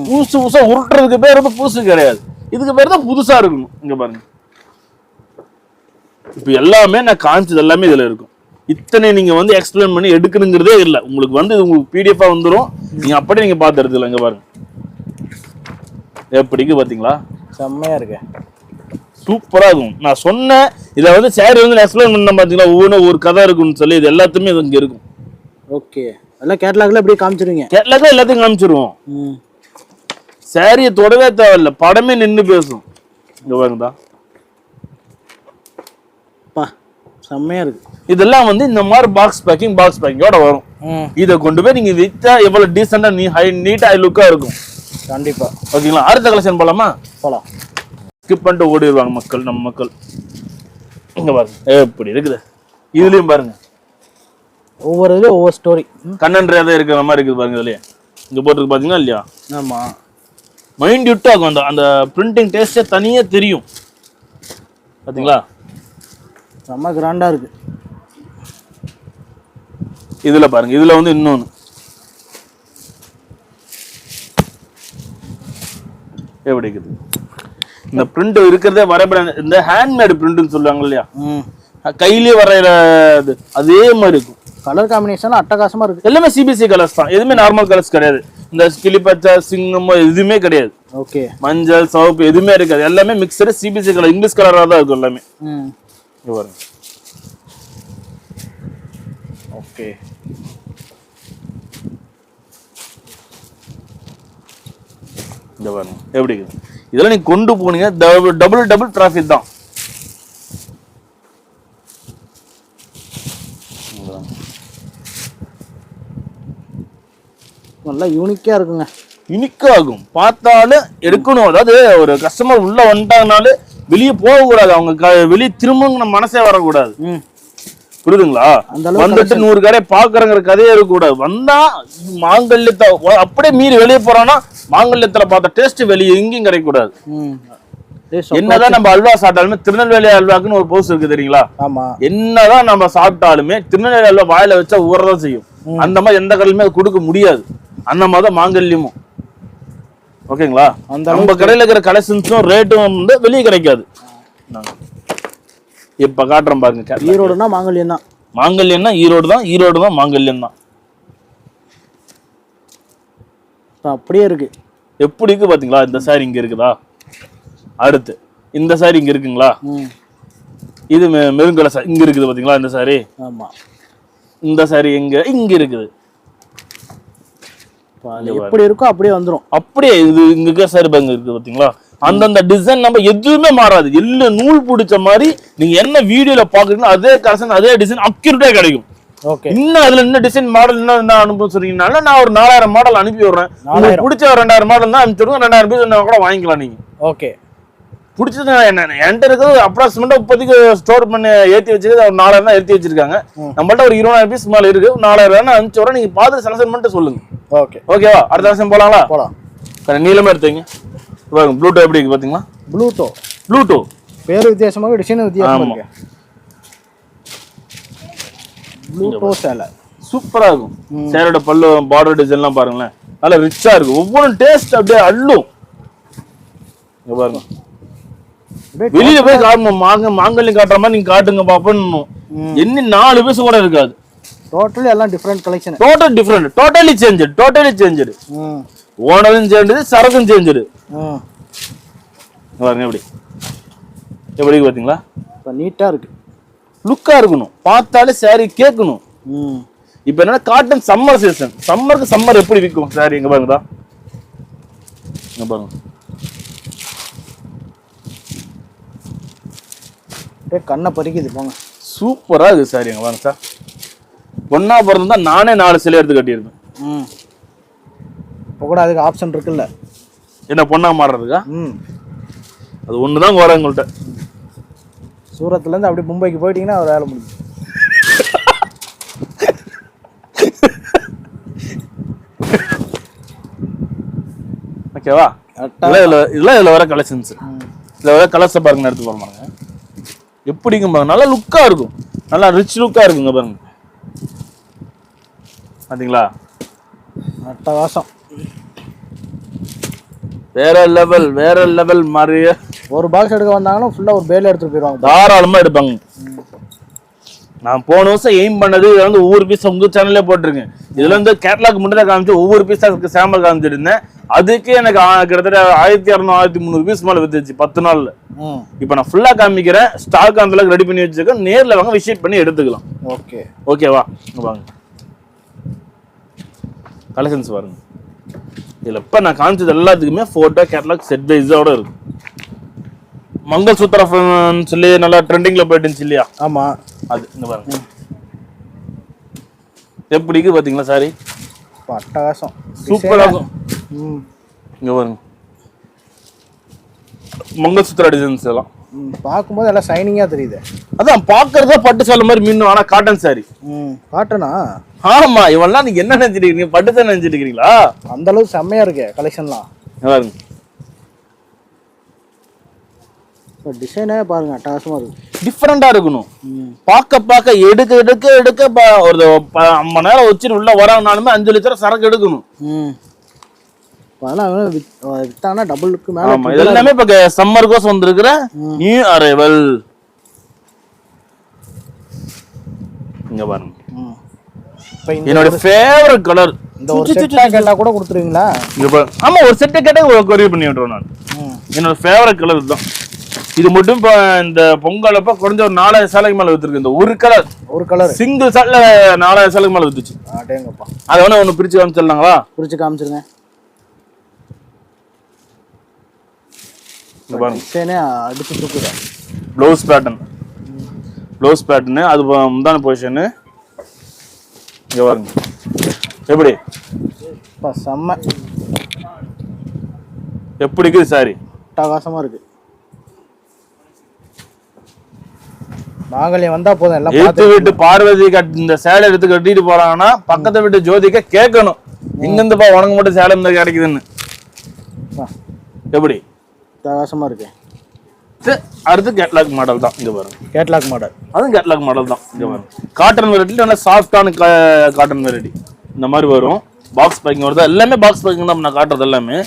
புதுசு புதுசா உருட்டுறதுக்கு பேர் வந்து புதுசு கிடையாது. இதுக்கு பேர் தான் புதுசா இருக்கணும். இங்க பாருங்க, இப்ப எல்லாமே நான் காமிச்சது எல்லாமே இதுல இருக்கும். இத்தனை நீங்க வந்து எக்ஸ்பிளைன் பண்ணி எடுக்கணுங்கிறதே இல்லை. உங்களுக்கு வந்து உங்களுக்கு பிடிஎஃபா வந்துடும். நீங்க அப்படியே நீங்க பார்த்து எடுத்துக்கலாம். இங்க பாருங்க எப்படிக்கு பாத்தீங்களா? செம்மையா இருக்கு, சூப்பரா இருக்கும். நான் சொன்னேன் இதை வந்து சாரி வந்து எக்ஸ்பிளைன் பண்ண பாத்தீங்களா, ஒவ்வொன்றும் ஒரு கதை இருக்குன்னு சொல்லி. இது எல்லாத்துமே இங்க இருக்கும். ஓகே, எல்லாம் கேட்டலாக்ல அப்படியே காமிச்சிருவீங்க? கேட்டலாக்ல எல்லாத்தையும் காமிச்சிருவோம். சாரியை தொடவே தேவையில்ல, படமே நின்று பேசும். இங்க பாருங்கதா, செம்மையா இருக்கு. இதெல்லாம் வந்து இந்த மாதிரி பாக்ஸ் பேக்கிங்கோட வரும். இதை கொண்டு போய் நீங்க வித்தா எவ்வளவு டீசெண்டா நீட்டா லுக்கா இருக்கும். கண்டிப்பா. ஓகேங்களா? அடுத்த கலெக்ஷன் போலாமா? போலாம். ஸ்கிப் பண்ணிட்டு ஓடிடுவாங்க மக்கள், நம்ம மக்கள். இங்க பாருங்க எப்படி இருக்குது. இதுலயும் பாருங்க, ஒவ்வொரு இதுலயும் ஒவ்வொரு ஸ்டோரி. கண்ணன்றையாதான் இருக்கிற மாதிரி இருக்குது பாருங்க. இதுலயே இங்க போட்டுருக்கு பாத்தீங்களா இல்லையா? ஆமா, மைண்ட் விட்டு ஆகும். அந்த பிரிண்டிங் டேஸ்டே தனியா தெரியும். பாத்தீங்களா? செம்ம கிராண்டா இருக்கு. இதுல பாருங்க, இதுல வந்து இன்னொன்னு எப்படி இருக்குது. இந்த பிரிண்ட் இருக்கிறதே வரைபடம், இந்த ஹேண்ட்மேடு பிரிண்ட்னு சொல்லுவாங்க இல்லையா, கையிலேயே வரைகிற அதே மாதிரி இருக்கும். கலர் காம்பினேஷன் அட்டகாசமா இருக்கு. எல்லாமே சிபிசி கலர்ஸ் தான், எதுவுமே நார்மல் கலர்ஸ் கிடையாது. இந்த கிளிப்பச்சை, சிங்கமோ எதுவுமே கிடையாது. ஓகே, மஞ்சள் சிவப்பு எதுவுமே இருக்காது. எல்லாமே மிக்சடு சிபிசி கலர், இங்கிலீஷ் கலரா தான் இருக்கும் எல்லாமே. பாருங்க. ஓகே, இந்த பாருங்க எப்படி இருக்குது. இதெல்லாம் நீங்க கொண்டு போனீங்க டபுள் டிராஃபிக் தான். நல்லா யூனிக்கா இருக்குங்க. யூனிக்கா ஆகும், பார்த்தாலும் எடுக்கணும். அதாவது ஒரு கஸ்டமர் உள்ள வந்துட்டாங்கனாலே வெளியே போக கூடாது, அவங்க வெளியே திரும்ப மனசே வரக்கூடாது. புரியுதுங்களா? வந்துட்டு 100 கடை பாக்குறங்கிற கதையே இருக்கக்கூடாது. வந்தா மாங்கல்யத்தை அப்படியே மீறி வெளியே போறோம்னா மாங்கல்யத்துல பார்த்த டேஸ்ட் வெளியே எங்கேயும் கிடைக்கக்கூடாது. என்னதான் நம்ம அல்வா சாப்பிட்டாலுமே திருநெல்வேலி அல்வாக்குன்னு ஒரு போஸ் இருக்கு தெரியுங்களா? என்னதான் நம்ம சாப்பிட்டாலுமே திருநெல்வேலி அல்வா வாயில வச்சா ஊறதான் செய்யும். அந்த மாதிரி எந்த கடையிலுமே அது கொடுக்க முடியாது. அந்த மாதிரி மாங்கல்யமும். ஓகேங்களா? நம்ம கடையில இருக்கிற கலெக்ஷன்ஸும் ரேட்டும் வந்து வெளியே கிடைக்காது. இப்ப காட்டுறோம் பாருங்க. ஈரோடுனா மாங்கல்யம் தான். மாங்கல்யம்னா ஈரோடு தான், ஈரோடு தான் மாங்கல்யம் தான். அப்படியே இருக்கு. எப்படி இருக்கு பாத்தீங்களா? இந்த சாரி இங்க இருக்குதா? அடுத்து இந்த சாரி இங்க இருக்குங்களா? இது மெருங்கல சாரி இங்க இருக்குது பாத்தீங்களா? இந்த சாரி. ஆமா, இந்த சாரி இங்க இருக்குது. எப்படி இருக்கோ அப்படியே வந்துரும். அப்படியே இது இங்க இருக்க சாரி பாருங்க இருக்கு பாத்தீங்களா? அந்தந்த டிசைன் நம்ம எதுவுமே மாறாது. எல்லாம் நூல் பிடிச்ச மாதிரி நீங்க என்ன வீடியோல பாக்குறீங்களோ அதே கலெக்ஷன் அதே டிசைன் அக்யூரேட்டா கிடைக்கும். இன்னும் அதுல என்ன டிசைன் மாடல் என்ன அனுப்ப சொன்னீங்கனால நான் ஒரு 4000 மாடல் அனுப்பி விடுறேன். உங்களுக்கு பிடிச்ச 2000 மாடல் தான் அனுப்பிச்சு விடுங்க. 2000 பீஸ் கூட வாங்கிக்கலாம் நீங்க. ஓகே, பிடிச்சது என்கிட்ட இருக்கிறது அப்ராக்சிமேட்டா இப்போதைக்கு ஸ்டோர் பண்ணி ஏற்றி வச்சிருக்கு. ஒரு 4000 தான் ஏற்றி வச்சிருக்காங்க. நம்மள்ட்ட ஒரு 20000 பீஸ் மேல இருக்கு. 4000 அனுப்பிச்சு விடுறேன். நீங்க பார்த்து செலக்ஷன் பண்ணிட்டு சொல்லுங்க. ஓகே, ஓகேவா? அடுத்த கலெக்ஷன் போலாங்களா? போலாம். நீளமா எடுத்தீங்க பாருங்க. ப்ளூடோ எப்படி இருக்கு பாத்தீங்களா? ப்ளூடோ பேரு வித்தியாசமாக டிசைன் வித்தியாசமா இருக்கு. ப்ளூடோ சேலை சூப்பரா இருக்கும். சேரோட பல்லு பார்டர் டிசைன்லாம் பாருங்களேன், நல்லா ரிச்சா இருக்கு. ஒவ்வொரு டேஸ்ட் அப்படியே அள்ளும். இங்க பாருங்க, வெளியில போய் காட்டணும். மாங்கல்யம் காட்டுற மாதிரி நீங்க காட்டுங்க பாப்போம். என்ன 4 பீஸ் கூட இருக்காது. டோட்டலி எல்லாம் different collection. Total different, totally change. ஓனரும் சேஞ்சு, சரக்கும் சேஞ்சு. பாருங்க எப்படி பாத்தீங்களா? நீட்டா இருக்கு, லுக்கா இருக்கணும். பார்த்தாலே சாரி கேட்கணும். இப்ப என்னன்னா காட்டன் சம்மர் சீசன். சம்மருக்கு சம்மர் எப்படி விற்கும் சாரி? இங்க பாருங்கடா, இங்க பாருங்க. கண்ணை பறிக்குது போங்க. சூப்பரா இருக்கு சாரி. இங்க பாருங்க சார், ஒன்னா பிறந்தா நானே 4 சிலை எடுத்து கட்டியிருப்பேன். இப்போ கூட அதுக்கு ஆப்ஷன் இருக்குல்ல. என்ன பொண்ணா மாறுறதுக்கா? அது ஒண்ணுதான் வரும் உங்கள்கிட்ட. சூரத்துல இருந்து அப்படி மும்பைக்கு போயிட்டீங்கன்னா ஒரு வேலை முடியும். ஓகேவா? இதுல வர கலெக்ஷன்ஸ், இதுல வர கலர்ஸை பாருங்க, எடுத்து பாருங்க எப்படிங்க பாருங்க. நல்லா லுக்கா இருக்கும், நல்லா ரிச் லுக்கா இருக்குங்க பாருங்க. பாத்தீங்களா? அட்டகாசம், வேற லெவல், வேற லெவல் மாதிரியே. ஒரு பாக்ஸ் எடுக்க வந்தாங்கன்னா ஃபுல்லா ஒரு பேல எடுத்துட்டு போயிடுவாங்க, தாராளமா எடுப்பாங்க. நான் போன வருஷம் எய்ம் பண்ணது இதுல வந்து ஒவ்வொரு பீஸ் உங்க சேனல்லே போட்டிருக்கேன். இதுல இருந்து கேட்லாக் மட்டும் தான் காமிச்சு ஒவ்வொரு பீஸா சாம்பிள் காமிச்சிருந்தேன். அதுக்கே எனக்கு கிட்டத்தட்ட 1200 1300 பீஸ் மேல வித்துச்சு 10 நாள்ல. இப்ப நான் ஃபுல்லா காமிக்கிறேன். ஸ்டாக் அந்த அளவுக்கு ரெடி பண்ணி வச்சிருக்கேன். நேர்ல வாங்க, விசிட் பண்ணி எடுத்துக்கலாம். ஓகே ஓகேவா? வாங்க கலெக்ஷன்ஸ் பாருங்க. இதுல இப்ப நான் காமிச்சது எல்லாத்துக்குமே போட்டோ கேட்லாக் செட் வைஸோட இருக்கு. மங்கள்சூத்ரா சொல்லி நல்லா ட்ரெண்டிங்ல போயிட்டு இருந்துச்சு இல்லையா? ஆமா, அது இந்த பாருங்க எப்படிக்கு பாத்தீங்களா? சாரி அட்டகாசம், சூப்பரா இருக்கும். இங்க பாருங்க மங்கள்சூத்ரா டிசைன்ஸ் எல்லாம் பார்க்கும்போது எல்லாம் ஷைனிங்கா தெரியுது. அதான் பாக்குறதா பட்டு சேலை மாதிரி மின்னும், ஆனா காட்டன் சாரி. காட்டனா? ஆமா, இவெல்லாம் நீங்க என்ன நினைச்சிட்டு இருக்கீங்க? பட்டு சேலை நினைச்சிட்டு இருக்கீங்களா? அந்த அளவுக்கு செம்மையா இருக்கு கலெக்ஷன்லாம். பாருங்க டிசைனே பாருங்க, அட்டகாசமா இருக்கு, டிஃபரெண்டா இருக்கணும். பார்க்க எடுக்க எடுக்க எடுக்க ஒரு 50 மணி நேரம் வச்சு உள்ள வராங்கனாலுமே 5 லிட்டர் சரக்கு எடுக்கணும். வித்தானா டபுளுக்கு மேல. ஆமா, இதெல்லாமே இப்ப சம்மர் கோஸ் வந்திருக்கிற நியூ அரைவல். இங்க பாருங்க, என்னோட ஃபேவரட் கலர். இந்த ஒரு செட் கேட்டா கூட கொடுத்துருவீங்களா? ஆமா, ஒரு செட் கேட்டா கொரியர் பண்ணி விட்டுறோம் நான். என்னோட ஃபேவரட் கலர் தான் இது. மட்டும் இப்ப இந்த பொங்கலப்ப குறைஞ்ச ஒரு 4000 சேலைக்கு மேல வித்துருக்கு. இந்த ஒரு கலர் சிங்கிள் ஷாட்ல 4000 சேலைக்கு மேல வித்துச்சு. அடேங்கப்பா. அத வேணா ஒன்னு பிரிச்சு காமிச்சிடலாங்களா? பிரிச்சு காமிச்சிருங்க. டிசைனே அடிச்சு தூக்குது. ப்ளவுஸ் பேட்டர்ன் அது முந்தான பொசிஷன். இங்க பாருங்க எப்படி செம்ம, எப்படி இருக்குது சாரி? அட்டகாசமா இருக்கு. மாங்கல்யம் வந்தா போதும், எல்லாம் எடுத்து விட்டு பார்வதி இந்த சேலை எடுத்து கட்டிட்டு போறாங்கன்னா பக்கத்தை விட்டு ஜோதிக்க கேட்கணும், எங்க இருந்துப்பா உனக்கு மட்டும் சேலை இந்த கிடைக்குதுன்னு. எப்படி அட்டகாசமா இருக்கு. அடுத்து கேட்லாக் மாடல் தான். இங்க பாருங்க, கேட்லாக் மாடல், அதுவும் கேட்லாக் மாடல் தான். இங்க பாருங்க, காட்டன் வெரைட்டி, நல்லா சாஃப்டான காட்டன் வெரைட்டி இந்த மாதிரி வரும். பாக்ஸ் பேக்கிங் வருது, எல்லாமே பாக்ஸ் பேக்கிங் தான் நான் காட்டுறது. எல்லாமே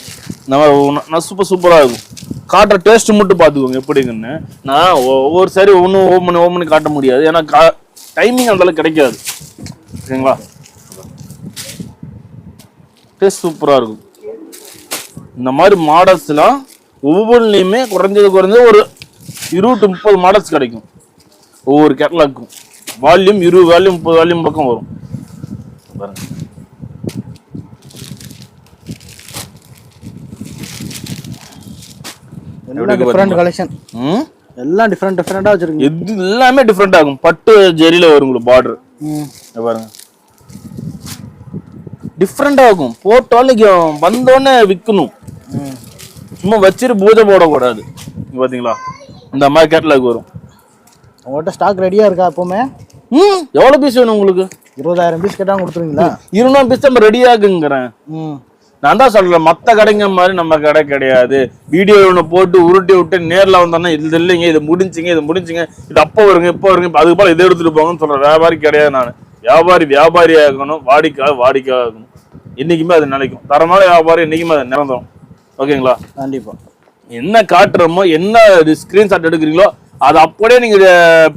நம்ம சூப்பரா இருக்கும். காட்டுற டேஸ்ட் மட்டும் பார்த்துக்கோங்க எப்படிங்கன்னு. நான் ஒவ்வொரு சாரி ஓப்பன் பண்ணி காட்ட முடியாது, ஏன்னா டைமிங் அந்த அளவுக்கு கிடைக்காது. ஓகேங்களா? டேஸ்ட் சூப்பரா இருக்கும். இந்த மாதிரி மாடல்ஸ்லாம் ஒவ்வொன்றுலையுமே குறைஞ்சது ஒரு 20 to 30 மாடல்ஸ் கிடைக்கும். ஒவ்வொரு கேட்டலாக்கும் வால்யூம் 20 வால்யூம் 30 வால்யூம் பக்கம் வரும். பாருங்க, எல்லாம் டிஃபரண்ட் கலெக்ஷன். எல்லாம் டிஃபரண்டா வச்சிருக்கீங்க. இது எல்லாமே டிஃபரண்ட் ஆகும். பட்டு ஜெரியில வரும் உங்களுக்கு பார்டர். பாருங்க, டிஃபரண்டா இருக்கும். போட்டாலும் வந்தோடனே விற்கணும், சும்மா வச்சிரு பூஜை போடக்கூடாது. பாத்தீங்களா? இந்த மாதிரி கேட்டலாக் வரும். உங்கள்கிட்ட ஸ்டாக் ரெடியா இருக்கா எப்பவுமே? எவ்வளவு பீஸ் வேணும் உங்களுக்கு? 20000 பீஸ் கேட்டா கொடுத்துருவீங்களா? 200 பீஸ் நம்ம ரெடியாகுங்கிறேன். நான் தான் சொல்றேன், மத்த கடைங்க மாதிரி நம்ம கடை கிடையாது. வீடியோ ஒன்று போட்டு உருட்டி விட்டு நேரில் வந்தோன்னா இது இல்லைங்க, இது முடிஞ்சிங்க, இது அப்போ வருங்க, இப்போ வருங்க, அதுக்கு போல இதை எடுத்துட்டு போங்கன்னு சொல்றேன். வியாபாரி கிடையாது நான். வியாபாரி ஆகணும், வாடிக்கை ஆகணும். என்னைக்குமே அது நினைக்கும். தரமான வியாபாரம் என்னைக்குமே அது நிறந்தோம். ஓகேங்களா? கண்டிப்பா. என்ன காட்டுறோமோ, என்ன ஸ்கிரீன்ஷாட் எடுக்கிறீங்களோ அது அப்படியே நீங்க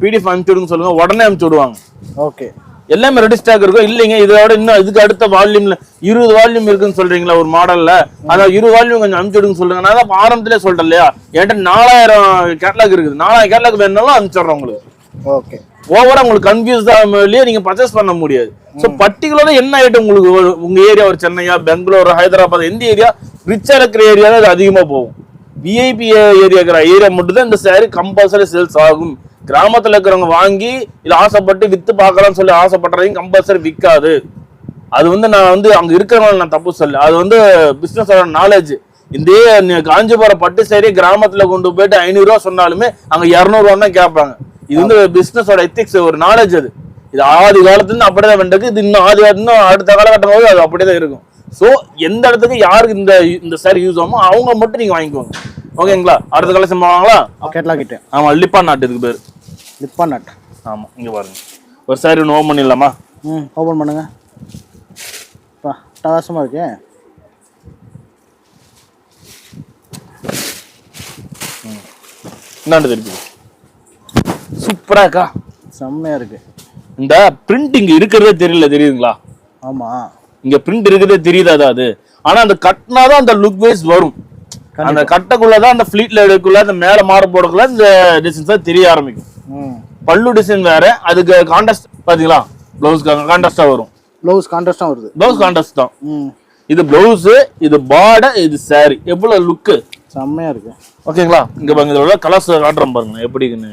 பிடிஎஃப் அனுப்பிச்சு விடுங்க சொல்லுங்க, உடனே அனுப்பிச்சு விடுவாங்க. ஓகே, எல்லாமே ரெடி ஸ்டாக் இருக்கும். இல்லைங்க இதோட இன்னும் இதுக்கு அடுத்த வால்யூம்ல 20 வால்யூம் இருக்குன்னு சொல்றீங்களா ஒரு மாடல்ல, அதான் 20 வால்யூம் கொஞ்சம் அனுப்பிச்சு விடுங்க சொல்லுங்க. நான் தான் ஆரம்பத்திலே சொல்லிட்டேன் இல்லையா, என்கிட்ட 4000 கேட்லாக் இருக்குது. 4000 கேட்லாக் வேணும்னாலும் அனுப்பிச்சிடுறேன் உங்களுக்கு. ஓகே, ஓவரா உங்களுக்கு கன்ஃபியூஸ் ஆகலையே நீங்க பர்ச்சேஸ் பண்ண முடியாது. ஸோ பர்டிகுலரா என்ன ஐட்டம் உங்களுக்கு உங்க ஏரியா, ஒரு சென்னையா, பெங்களூர், ஹைதராபாத், எந்த ஏரியா ரிச்சா இருக்கிற ஏரியா அது அதிகமா போகும். விஐபி ஏரியா மட்டும் தான் இந்த சாரி கம்பல்சரி சேல்ஸ் ஆகும். கிராமத்துல இருக்கிறவங்க வாங்கி இல்ல ஆசைப்பட்டு வித்து பார்க்கலாம்னு சொல்லி ஆசைப்படுறதையும் கம்பல்சரி விற்காது. அது நான் அங்க இருக்கிறவங்க நான் தப்பு சொல்ல, அது பிசினஸ் நாலேஜ். இந்த காஞ்சிபுரம் பட்டு சேரி கிராமத்துல கொண்டு போயிட்டு 500 ரூபா சொன்னாலுமே அங்க 200 ரூபா தான் கேட்பாங்க. இது வந்து பிசினஸோட எத்திக்ஸ், ஒரு நாலேஜ். அது இது ஆதி காலத்துல இருந்து அப்படிதான் வந்துருக்கு. இது இன்னும் இன்னும் அடுத்த காலகட்டம் போது அது அப்படிதான் இருக்கும். சோ எந்த இடத்துக்கு யாருக்கு இந்த சாரி யூஸ் ஆகுமோ அவங்க மட்டும் நீங்க வாங்கிக்கோங்க. ஓகேங்களா? அடுத்த கலெக்ஷன் வாங்கலாம். கேட்லாக் கிட்ட. ஆமா, லிப்பான் நாட் இதுக்கு பேரு. லிப்பான் நாட். ஆமா, இங்க பாருங்க. ஒரு சாரி ஒன்று ஓபன் பண்ணிடலாமா? ஓபன் பண்ணுங்க. அட்டகாசமா இருக்கு. இந்தாண்டு திருப்பி. சூப்பரா இருக்கா? செம்மையா இருக்கு. இந்த பிரிண்டிங் இருக்கிறதே தெரியல, தெரியுதுங்களா? ஆமா, இங்க பிரிண்ட் இருக்கிறதே தெரியுதா அது? ஆனா அந்த கட்டினாதான் அந்த லுக் வைஸ் வரும். அந்த கட்டக்குள்ளதான் அந்த ஃபிளீட்ல எடுக்குள்ள அந்த மேல மாற போடக்குள்ள இந்த டிசைன்ஸ் தெரிய ஆரம்பிக்கும். பல்லு டிசைன் வேற, அதுக்கு கான்ட்ராஸ்ட் பாத்தீங்களா? பிளவுஸ் கான்ட்ராஸ்டா வரும். பிளவுஸ் கான்ட்ராஸ்டா வருது. பிளவுஸ் கான்ட்ராஸ்ட் தான். இது பிளவுஸ், இது பார்டர், இது சாரி. எவ்வளவு லுக் செம்மையா இருக்கு. ஓகேங்களா? இங்க பாருங்க, இதோட கலர்ஸ் காட்டுறோம் பாருங்க எப்படின்னு.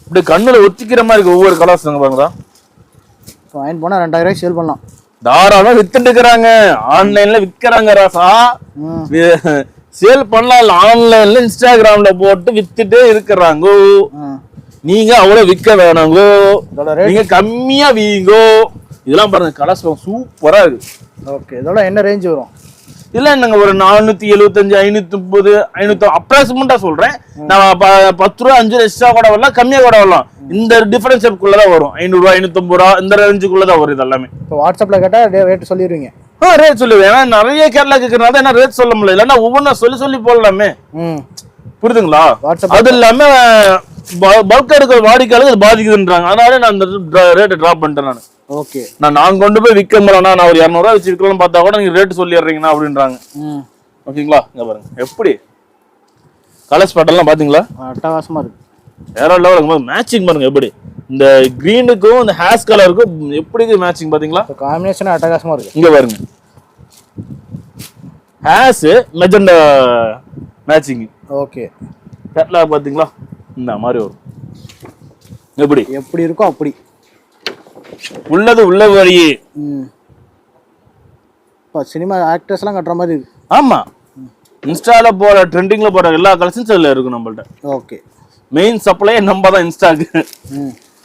இப்படி கண்ணுல ஒத்திக்கிற மாதிரி இருக்கு ஒவ்வொரு கலர்ஸ். பாருங்க, வாங்கி போனா 2000 சேல் பண்ணலாம். தாராளமா வித்துட்டு இருக்கிறாங்க. ஆன்லைன்ல விற்கிறாங்க ராசா. சேல் பண்ணலாம். ஆன்லைன்ல இன்ஸ்டாகிராம்ல போட்டு வித்துட்டே இருக்கிறாங்க. நீங்க அவ்வளவு விற்க வேணாங்கோ, நீங்க கம்மியா வீங்கோ. இதெல்லாம் பாருங்க, கலர்ஸ் சூப்பரா இருக்கு. ஓகே, இதோட என்ன ரேஞ்ச் வரும்? இல்ல என்னங்க, ஒரு 475, 530, 500 அப்ராக்சிமேட்டா சொல்றேன். நான் 10 ரூபா 5 ரூபா எக்ஸ்ட்ரா கூட வரலாம், கம்மியா கூட வரலாம். இந்த டிஃபரன்ஸ்க்குள்ளதான் வரும். 500 ரூபா 550 ரூபா இந்த ரேஞ்சுக்குள்ளதான் வரும். இது எல்லாமே இப்போ வாட்ஸ்அப்ல கேட்டா ரேட் சொல்லிடுவீங்க? ரேட் சொல்லுவேன். ஏன்னா நிறைய கேரளா கேட்கறதுனால என்ன ரேட் சொல்ல முடியல. இல்லைன்னா ஒவ்வொன்றா சொல்லி போடலாமே. புரியுதுங்களா? அது இல்லாம பல்கா இருக்கிற வாடிக்கையாளர்கள் பாதிக்குதுன்றாங்க. அதனால நான் அந்த ரேட்டை டிராப் பண்ணிட்டேன். ஓகே, நான் கொண்டு போய் விற்க முடியல. நான் ஒரு 200 ரூபா வச்சு விற்கலாம் பார்த்தா கூட நீங்க ரேட் சொல்லிடுறீங்கண்ணா அப்படின்றாங்க. ஓகேங்களா? இங்க பாருங்க எப்படி கலர்ஸ் பேட்டர்லாம் பாத்தீங்களா? அட்டகாசமா இருக்கு. வேற லெவல். மேட்சிங் பாருங்க எப்படி, இந்த கிரீனுக்கும் இந்த ஹேஷ் கலருக்கும் எப்படி மேட்சிங் பாத்தீங்களா? காம்பினேஷன் அட்டகாசமா இருக்கு. இங்க பாருங்க, hash magenta matching. Okay, catalogue பாத்தீங்களா? இந்த மாதிரி வரும். எப்படி இருக்கோ அப்படி உள்ளது உள்ள வழியே. சினிமா ஆக்டர்ஸ் எல்லாம் கட்டுற மாதிரி இருக்கு. ஆமா, இன்ஸ்டால போற ட்ரெண்டிங்ல போற எல்லா கலெக்ஷன்ஸ் அதுல இருக்கும் நம்மள்ட்ட. ஓகே, மெயின் சப்ளை நம்ம தான் இன்ஸ்டாக்கு.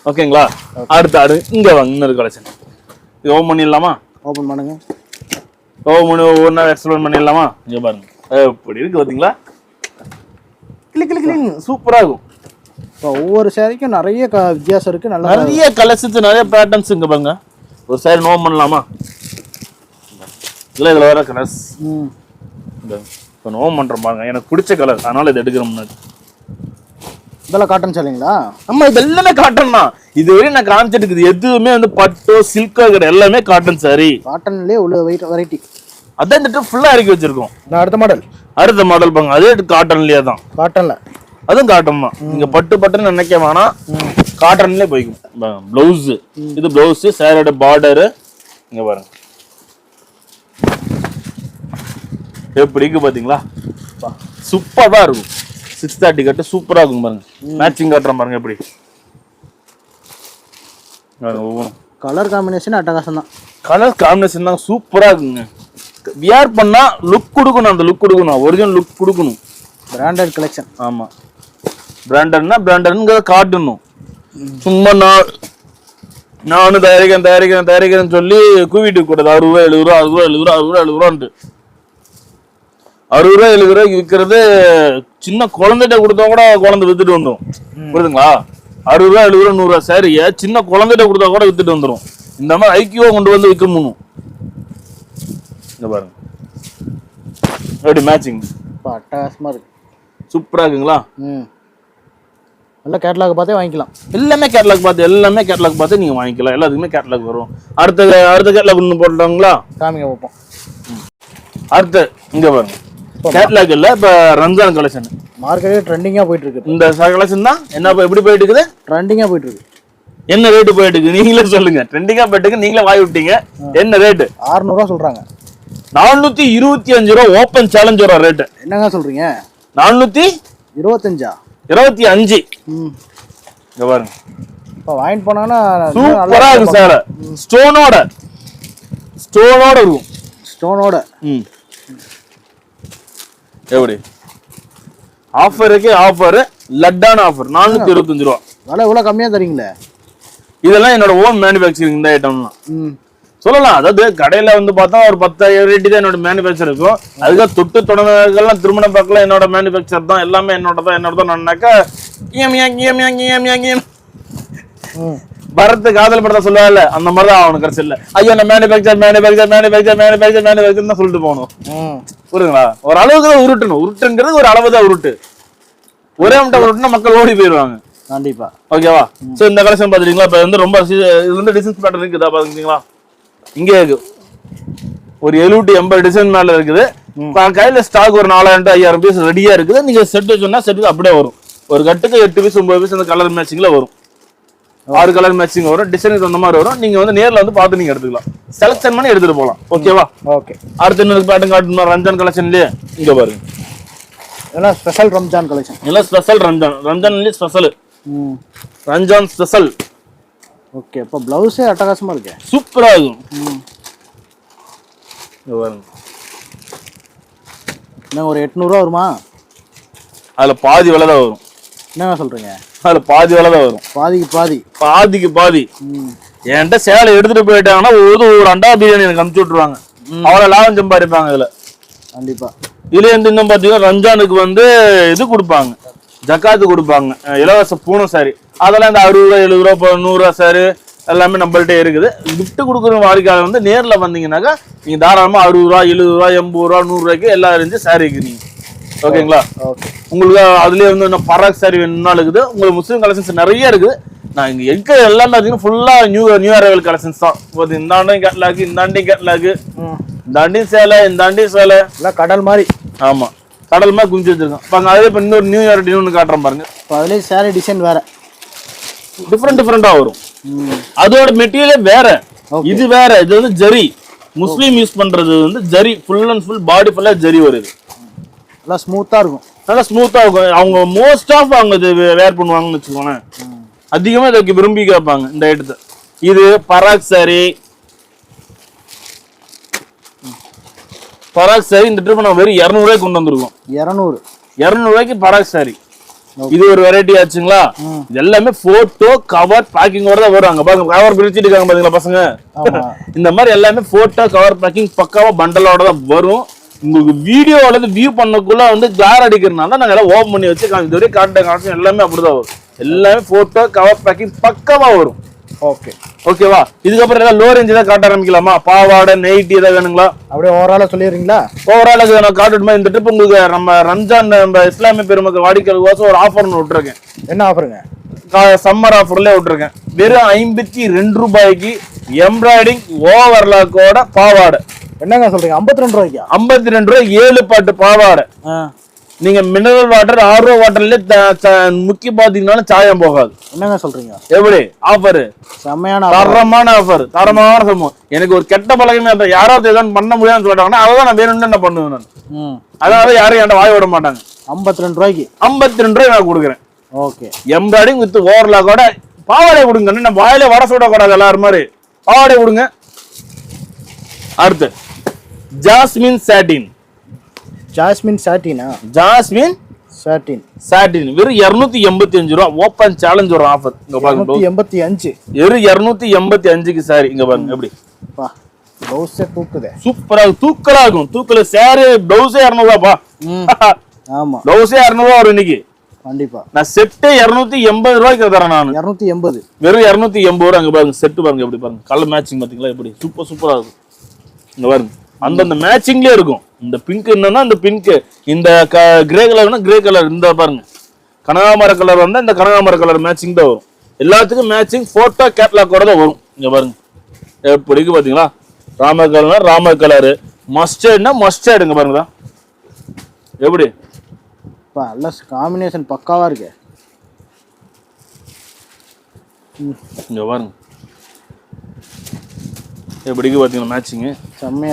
ஓகேங்களா? அடுத்து இங்க வாங்க, இன்னொரு கலெக்ஷன். இது ஓபன் பண்ணிடலாமா? ஓபன் பண்ணுங்க. ஓபன் பண்ணி ஒவ்வொன்றா எக்ஸ்பிளைன் பண்ணிடலாமா? இங்க பாருங்க எப்படி இருக்கு பாத்தீங்களா? கிளிக் சூப்பரா இருக்கும். ஒவ்வொரு சாரிக்கும் நிறைய வித்தியாசம் இருக்கு. நிறைய கலெக்ஷன்ஸ், நிறைய பேட்டர்ன்ஸ். இங்க பாருங்க, ஒரு சாரி ஓபன் பண்ணலாமா? இதுல வர கலர்ஸ் ஓபன் பண்றோம் பாருங்க. எனக்கு பிடிச்ச கலர், அதனால இதை எடுக்கிறோம். முன்னாடி இதெல்லாம் காட்டன் சாரிங்களா? ஆமா, இது எல்லாமே காட்டன் தான். இதுவரையும் நான் காமிச்சிட்டு இருக்குது எதுவுமே வந்து பட்டோ சில்கோ கிடையாது, எல்லாமே காட்டன் சாரி. காட்டன்லயே உள்ள வெரைட்டி. அதான் இந்த ட்ரிப் ஃபுல்லா இறக்கி வச்சிருக்கோம். அடுத்த மாடல் பாருங்க, அதே காட்டன்லயே தான். காட்டன்ல அதுவும் காட்டன் தான். நீங்க பட்டுன்னு நினைக்க வேணாம், காட்டன்லயே போய்க்கும். பிளவுஸ், இது பிளவுஸ், சாரியோட பார்டர். இங்க பாருங்க எப்படி இருக்கு பாத்தீங்களா? சூப்பரா இருக்கும். 630 கட்டு சூப்பரா இருக்கும் பாருங்க. மேட்சிங் காட்டுறேன் பாருங்க எப்படி. கலர் காம்பினேஷன் அட்டகாசம் தான். கலர் காம்பினேஷன் தான் சூப்பரா இருக்குங்க. வியர் பண்ணா லுக் கொடுக்கணும், அந்த லுக் கொடுக்கணும், ஒரிஜினல் லுக் கொடுக்கணும். Branded collection. ஆமா, பிராண்டட்ங்கிறத காட்டணும். சும்மா நானும் தயாரிக்கிறேன்னு சொல்லி கூவிட்டு கூடாது. 60 ரூபா 70 ரூபா 60 ரூபா 70 ரூபான்ட்டு 60 ரூபா 70 ரூபாய்க்கு விற்கிறது சின்ன குழந்தைகிட்ட கொடுத்தா கூட குழந்தை வித்துட்டு வந்துடும். புரியுதுங்களா? 60 ரூபா 70 ரூபா 100 ரூபா சாரியை சின்ன குழந்தைகிட்ட கொடுத்தா கூட வித்துட்டு வந்துடும். இந்த மாதிரி ஐக்கியவா கொண்டு வந்து விற்க முடியும். இங்க பாருங்க எப்படி மேட்சிங் அட்டகாசமா இருக்கு. சூப்பரா இருக்குங்களா? நல்ல கேட்டலாக் பார்த்தே வாங்கிக்கலாம். எல்லாமே கேட்டலாக் பார்த்து நீங்க வாங்கிக்கலாம். எல்லாத்துக்குமே கேட்டலாக் வரும். அடுத்த கேட்டலாக் ஒன்று போட்டாங்களா? காமிங்க பார்ப்போம். அடுத்து இங்க பாருங்க, கேட்டலாக் இல்ல, இப்ப ரம்ஜான் கலெக்ஷன் மார்க்கெட்டே ட்ரெண்டிங்கா போயிட்டு இருக்கு. இந்த கலெக்ஷன் தான் என்ன எப்படி போயிட்டு இருக்குது? ட்ரெண்டிங்கா போயிட்டு இருக்கு. என்ன ரேட்டு போயிட்டு இருக்கு நீங்களே சொல்லுங்க. ட்ரெண்டிங்கா போயிட்டு இருக்கு, நீங்களே வாய் விட்டீங்க. என்ன ரேட்டு? 600 ரூபா சொல்றாங்க. 425 ரூபா ஓபன் சேலஞ்ச் வர ரேட்டு. என்னங்க சொல்றீங்க? 425 25. இங்க பாருங்க, இப்ப வாங்கிட்டு போனானா சூப்பரா இருக்கு சார். ஸ்டோனோட இருக்கும். ஸ்டோனோட எப்படி ஆஃபருக்கு ஆஃபர், லட்டான ஆஃபர் 425 ரூபா. விலை இவ்வளோ கம்மியாக தரீங்களே. இதெல்லாம் என்னோட ஓன் மேனுஃபேக்சரிங் இந்த ஐட்டம்லாம் சொல்லலாம். அதாவது கடையில வந்து பார்த்தா ஒரு 10,000 ரேட்டு தான் என்னோட மேனுஃபேக்சர் இருக்கும். அதுக்காக தொட்டு தொடங்கலாம் திருமண பக்கம் என்னோட மேனுஃபேக்சர் தான், எல்லாமே என்னோட தான் நான்னாக்கா பரத்து காதல் படத்தை சொல்லுவாங்கல்ல, அந்த மாதிரி தான் அவனுக்கு கடைசி இல்லை. ஐயோ நான் மேனுஃபேக்சர் தான் சொல்லிட்டு போகணும். புரியுதுங்களா? ஒரு அளவுக்கு தான் உருட்டணும். உருட்டுங்கிறது ஒரு அளவு தான் உருட்டு. ஒரே மட்டும் உருட்டுனா மக்கள் ஓடி போயிடுவாங்க. கண்டிப்பா. ஓகேவா? சோ இந்த கலெக்ஷன் பாத்துட்டீங்களா? இப்ப வந்து ரொம்ப இது வந்து டிசைன்ஸ் பேட்டர்ன் இருக்குதா பாத்தீங்களா? இங்கே இருக்கு ஒரு 70-80 டிசைன் மேல இருக்குது. கையில ஸ்டாக் ஒரு 4000-5000 பீஸ் ரெடியா இருக்குது. நீங்க செட் சொன்னா செட்டுக்கு அப்படியே வரும். ஒரு கட்டுக்கு 8 பீஸ் 9 பீஸ் அந்த கலர் மேட்சிங்ல வரும். 6 கலர் மேட்சிங் வரும். டிசைனுக்கு அந்த மாதிரி வரும். நீங்க வந்து நேர்ல வந்து பார்த்து நீங்க எடுத்துக்கலாம். செலக்ஷன் பண்ணி எடுத்துட்டு போகலாம். ஓகேவா? ஓகே. அடுத்து இன்னொரு பேட்டர்ன் காட்டணும். ரம்ஜான் கலெக்ஷன்லயே இங்க பாருங்க. இதெல்லாம் ஸ்பெஷல் ரம்ஜான் கலெக்ஷன். எல்லாம் ஸ்பெஷல் ரம்ஜான்லயே ஸ்பெஷல். ரம்ஜான் ஸ்பெஷல். ஓகே. அப்ப பிளவுஸே அட்டகாசமா இருக்கு. சூப்பரா இருக்கும். இங்க பாருங்க. என்ன ஒரு 800 ரூபா வருமா? அதுல பாதி விலை தான் வரும். என்னங்க சொல்றீங்க? அதுல பாதி விலை தான் வரும். பாதிக்கு பாதி. என்கிட்ட சேலை எடுத்துட்டு போயிட்டாங்கன்னா ஒரு அண்டா பிரியாணி எனக்கு அனுப்பிச்சு விட்டுருவாங்க. அவ்வளவு லாபம் சம்பாதிப்பாங்க இதுல. கண்டிப்பா. இதுல இருந்து இன்னும் பாத்தீங்கன்னா ரம்ஜானுக்கு வந்து இது கொடுப்பாங்க, ஜக்காத்து கொடுப்பாங்க, இலவச பூனை சாரி. அதெல்லாம் இந்த 60 ரூபா 70 ரூபா 100 ரூபா சாரி எல்லாமே நம்மள்ட்ட இருக்குது. கிஃப்ட் கொடுக்குற வாடிக்கையாளர் வந்து நேர்ல வந்தீங்கன்னாக்கா நீங்க தாராளமா 60 ரூபா 70 ரூபா 80 ரூபா 100 ரூபாய்க்கு எல்லாம் இருந்து சாரி இருக்கு. நீங்க ஓகேங்களா? உங்களுக்கு அதுலயே வந்து இன்னும் பராக் சாரி வேணும்னா இருக்குது. உங்களுக்கு முஸ்லீம் கலெக்ஷன்ஸ் நிறைய இருக்குது. நான் இங்க எங்க எல்லாமே பாத்தீங்கன்னா ஃபுல்லா நியூ அரைவல் கலெக்ஷன்ஸ் தான். இந்தாண்டையும் கேட்லாக்கு, இந்தாண்டையும் கேட்லாக்கு, இந்தாண்டையும் சேலை, இந்தாண்டையும் சேலை, எல்லாம் கடல் மாதிரி. ஆமா, கடல் மாதிரி குஞ்சு வச்சிருக்கோம். பாருங்க, அதே இப்ப இன்னொரு நியூ இயர் டிசைன் காட்டுறேன் பாருங்க. அதுலயே சாரி டிசைன் வேற, டிஃபரெண்டா வரும். அதோட மெட்டீரியலே வேற, இது வேற. இது வந்து ஜரி, முஸ்லீம் யூஸ் பண்றது வந்து zari, full and full body ஃபுல்லா ஜரி வருது. நல்லா ஸ்மூத்தா இருக்கும். நல்லா ஸ்மூத்தா இருக்கும். அவங்க மோஸ்ட் ஆஃப் அவங்க இது வேர் பண்ணுவாங்கன்னு வச்சுக்கோங்க. அதிகமா இதுக்கு விரும்பி கேட்பாங்க இந்த ஐட்டத்தை. இது பராக் சாரி. பராக் சாரி இந்த ட்ரிப் நான் வெறும் 200 ரூபாய்க்கு கொண்டு வந்திருக்கோம். 200 ரூபாய்க்கு பராக் சாரி. இது ஒரு வெரைட்டி ஆச்சுங்களா? இது எல்லாமே போட்டோ கவர் பேக்கிங்கோட தான் வரும். பாருங்க, கவர் பிரிச்சுட்டு இருக்காங்க பாத்தீங்களா பசங்க. இந்த மாதிரி எல்லாமே போட்டோ கவர் பேக்கிங் பக்காவா பண்டலோட தான் வரும். உங்களுக்கு வீடியோல இருந்து வியூ பண்ணக்குள்ள வந்து ஜார் அடிக்கிறதுனால நாங்க எல்லாம் ஓபன் பண்ணி வச்சு இது வரைக்கும் காட்டுறேன். எல்லாமே அப்படிதான் வரும். எல்லாமே போட்டோ கவர் பேக்கிங் பக்காவா வரும். ஓகே, ஓகேவா? இதுக்கப்புறம் ஏதாவது லோ ரேஞ்ச் தான் காட்ட ஆரம்பிக்கலாமா? பாவாடை நைட்டி ஏதாவது வேணுங்களா? அப்படியே ஓவராலா சொல்லிடுறீங்களா? ஓவராலுக்கு நான் காட்டுமா? இந்த ட்ரிப் உங்களுக்கு நம்ம ரம்ஜான் நம்ம இஸ்லாமிய பெருமக்கள் வாடிக்கையாளர் ஒரு ஆஃபர்னு விட்டுருக்கேன். என்ன ஆஃபருங்க? சம்மர் ஆஃபர்ல விட்டுருக்கேன். வெறும் 52 ரூபாய்க்கு எம்ப்ராய்டிங் ஓவர்லாக்கோட பாவாடை. என்னங்க சொல்றீங்க? 52 ரூபாய்க்கு? 52 ரூபாய் 7 பாட்டு பாவாடை. நீங்க மினரல் வாட்டர் RO வாட்டர்ல முக்கி பாத்தீங்கன்னா சாயம் போகாது. என்னங்க சொல்றீங்க? எப்படி ஆஃபர்? செம்மையான தரமான ஆஃபர், தரமான சம்பவம். எனக்கு ஒரு கெட்ட பழக்கமே அந்த யாராவது ஏதாவது பண்ண முடியாதுன்னு சொல்லிட்டாங்கன்னா அதான் நான் வேணும்னு என்ன பண்ணுவேன் நான். அதனால யாரும் என்கிட்ட வாய விட மாட்டாங்க. 52 ரூபாய்க்கு 52 ரூபாய் நான் கொடுக்குறேன். ஓகே. எம்ப்ராய்டிங் வித் ஓவர்லாக்கோட பாவாடை கொடுங்க. நம்ம வாயில வர சுடக்கூடாது எல்லாரும் மாதிரி. பாவாடை கொடுங்க. அடுத்து ஜாஸ்மின் சாட்டின். ஜாஸ்மின் சாட்டினா? ஜாஸ்மின் சாட்டின். சாட்டின் வெறும் 285 ரூபா. ஓபன் சேலஞ்ச் ஒரு ஆஃபர். இங்க பாருங்க, 285. வெறும் 285க்கு சாரி. இங்க பாருங்க எப்படி பா ப்ளவுஸே தூக்குதே. சூப்பரா தூக்கலா இருக்கும். தூக்கல சாரி ப்ளவுஸே 200 ரூபாப்பா. ஆமா, ப்ளவுஸே 200 ரூபா வரும் இன்னைக்கு. கண்டிப்பா. நான் செட்டே 280 ரூபாய்க்கு தரேன் நான். 280 வெறும் 280 ரூபா. அங்க பாருங்க செட்டு பாருங்க எப்படி பாருங்க. கலர் மேட்சிங் பாத்தீங்களா எப்படி சூப்பரா இருக்கும். இங்க பாருங்க அந்தந்த மேட்சிங்லயே இருக்கும். இந்த பிங்க் என்னன்னா இந்த பிங்க், இந்த கிரே கலர்னா கிரே கலர். இந்த பாருங்க கனகாமர கலர் வந்தா இந்த கனகாமர கலர் மேட்சிங் தான் வரும். எல்லாத்துக்கும் மேட்சிங் போட்டோ கேட்லாக்கோட தான் வரும். இங்க பாருங்க எப்படிக்கு பாத்தீங்களா? ராம கலர்னா ராம கலரு, மஸ்டர்ட்னா மஸ்டர்ட். இங்க பாருங்க எப்படி நல்ல காம்பினேஷன் பக்காவா இருக்கு. இங்க பாருங்க எப்படிக்கு பாத்தீங்கன்னா மேட்சிங்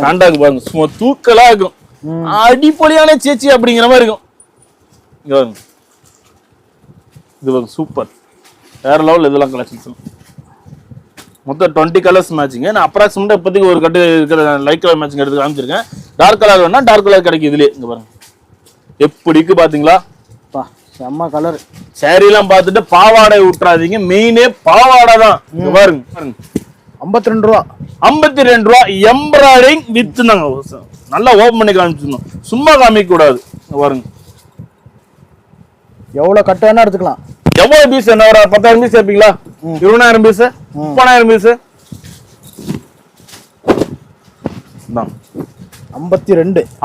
சாண்டாக்கு பாருங்க சும்மா தூக்கலா இருக்கும். அடிப்பொலியான சேச்சி அப்படிங்கிற மாதிரி இருக்கும். இங்க பாருங்க இது பாருங்க சூப்பர் வேற லெவல். இதெல்லாம் கலெக்ஷன்ஸ் மொத்தம் 20 கலர்ஸ் மேட்சிங். நான் அப்ராக்சிமேட்டா இப்போதைக்கு ஒரு கட்டு இருக்கிற லைட் கலர் மேட்சிங் எடுத்து காமிச்சிருக்கேன். டார்க் கலர் வேணா டார்க் கலர் கிடைக்கும் இதுலயே. இங்க பாருங்க எப்படிக்கு பாத்தீங்களா? பா செம்ம கலர். சாரி எல்லாம் பார்த்துட்டு பாவாடை விட்டுறாதீங்க, மெயினே பாவாடை தான். இங்க பாருங்க பாருங்க, 52 ரூபா. 52 ரூபா எம்ப்ராய்டிங் வித் நாங்க நல்லா ஓபன் பண்ணி காமிச்சிடணும், சும்மா காமிக்க கூடாது. பாருங்க எவ்வளவு கட்டு வேணா எடுத்துக்கலாம். எவ்வளவு பீஸ் என்ன ஒரு 10,000 பீஸ் எடுப்பீங்களா? 20,000 பீஸ், 30,000 பீஸ்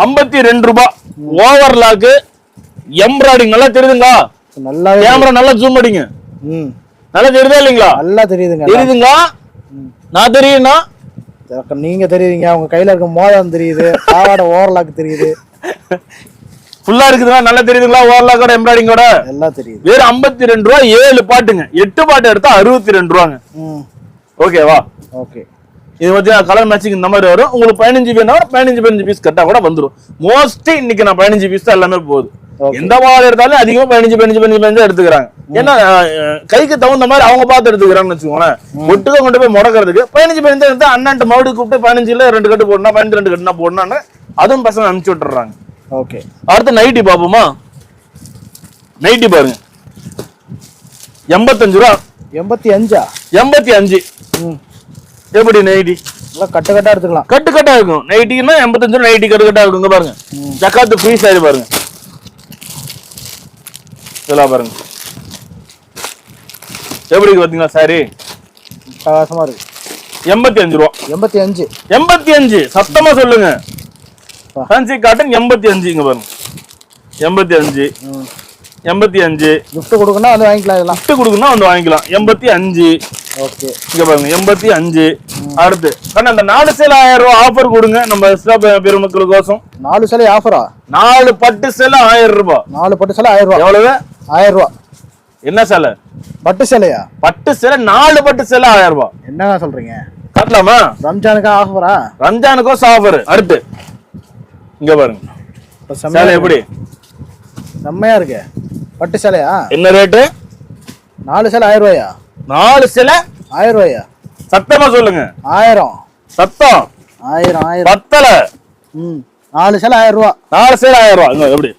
52 ரூபாய். ஓவர்லாக்கு எம்ப்ராய்டிங் நல்லா தெரியுதுங்களா? நல்லா கேமரா நல்லா ஜூம் அடிங்க. நல்லா தெரியுதா இல்லைங்களா? நல்லா தெரியுதுங்க. தெரியுதுங்களா? நான் தெரியும்னா நீங்க தெரியுதுங்க, உங்க கையில இருக்க மோதிரம் தெரியுது, பாவாடை ஓவர்லாக் தெரியுது, ஃபுல்லா இருக்குதுன்னா நல்லா தெரியுதுங்களா? ஓவர்லாக்கோட எம்ப்ராய்டிங்கோட எல்லாம் தெரியுது. வெறும் 52 ரூபா, 7 பாட்டுங்க. 8 பாட்டு எடுத்தா 62 ரூபாங்க. ஓகேவா? ஓகே. இது வந்து கலர் மேட்சிங் இந்த மாதிரி வரும். உங்களுக்கு 15 வேணா 15 பீஸ் கட்டா கூட வந்துடும். மோஸ்ட்லி இன்னைக்கு நான் 15 பீஸ் தான் எல்லாமே போகுது. எந்த வாழை எடுத்தாலும் அதிகமா 15 எடுத்துக்கிறாங்க. ஏன்னா கைக்கு தகுந்த மாதிரி அவங்க பார்த்து எடுத்துக்கிறாங்கன்னு வச்சுக்கோங்களேன். ஒட்டுக்க கொண்டு போய் முடக்கிறதுக்கு 15 எடுத்து அண்ணன்ட்டு மறுபடியும் கூப்பிட்டு 15ல 2 கட்டு போடணும், 12 கட்டுனா போடணும்னு அதுவும் பசங்க அனுப்பிச்சு விட்டுறாங்க. ஓகே. அடுத்து நைட்டி பாப்போமா? நைட்டி பாருங்க, 85 ரூபா. 85. எப்படி நைட்டி? கட்டு கட்டா எடுத்துக்கலாம். கட்டு கட்டா இருக்கும். நைட்டின்னா 85 ரூபா, நைட்டி கட்டு கட்டா இருக்குங்க. பாருங்க ஜக்காத்து ஃப்ரீ சாரி பாருங்க, இதெல்லாம் பாருங்க எப்படி பாத்தீங்களா? சாரி பிரகாசமா இருக்கு. 85 ரூபா. 85 சத்தமா சொல்லுங்க. Fancy cotton 85. இங்க பாருங்க 85. கிஃப்ட் கொடுக்கணும் வந்து வாங்கிக்கலாம். இதெல்லாம் கிஃப்ட் கொடுக்கணும் வந்து வாங்கிக்கலாம். 85. ஓகே. இங்க பாருங்க 85. அடுத்து அந்த 4 சேலை 1000 ரூபாய் ஆஃபர் கொடுங்க நம்ம பெருமக்களுக்கோசம். 4 சேலை ஆஃபரா? 4 பட்டு சேலை 1000 ரூபாய். 4 பட்டு சேலை 1000 ரூபாய். எவ்வளவு? 1000 ரூபாய். என்ன சேலை? பட்டு சேலையா? பட்டு சேலை 4 பட்டு சேலை 1000 ரூபாய். என்னங்க சொல்றீங்க? காட்டலாமா? ரம்ஜானுக்கு ஆஃபரா? ரம்ஜானுக்கும் ஆஃபர். அடுத்து இங்க பாருங்க சேலை எப்படி செம்மையா இருக்கு. பட்டு சேலையா? என்ன ரேட்டு? 4 சேலை 1000 ரூபாயா? 4 சேலை 1000 ரூபாயா? சத்தமா சொல்லுங்க. 1000. சத்தம் 1000. பத்தல. 4 சேலை 1000 ரூபாய். 4 சேலை 1000 ரூபாய். எப்படி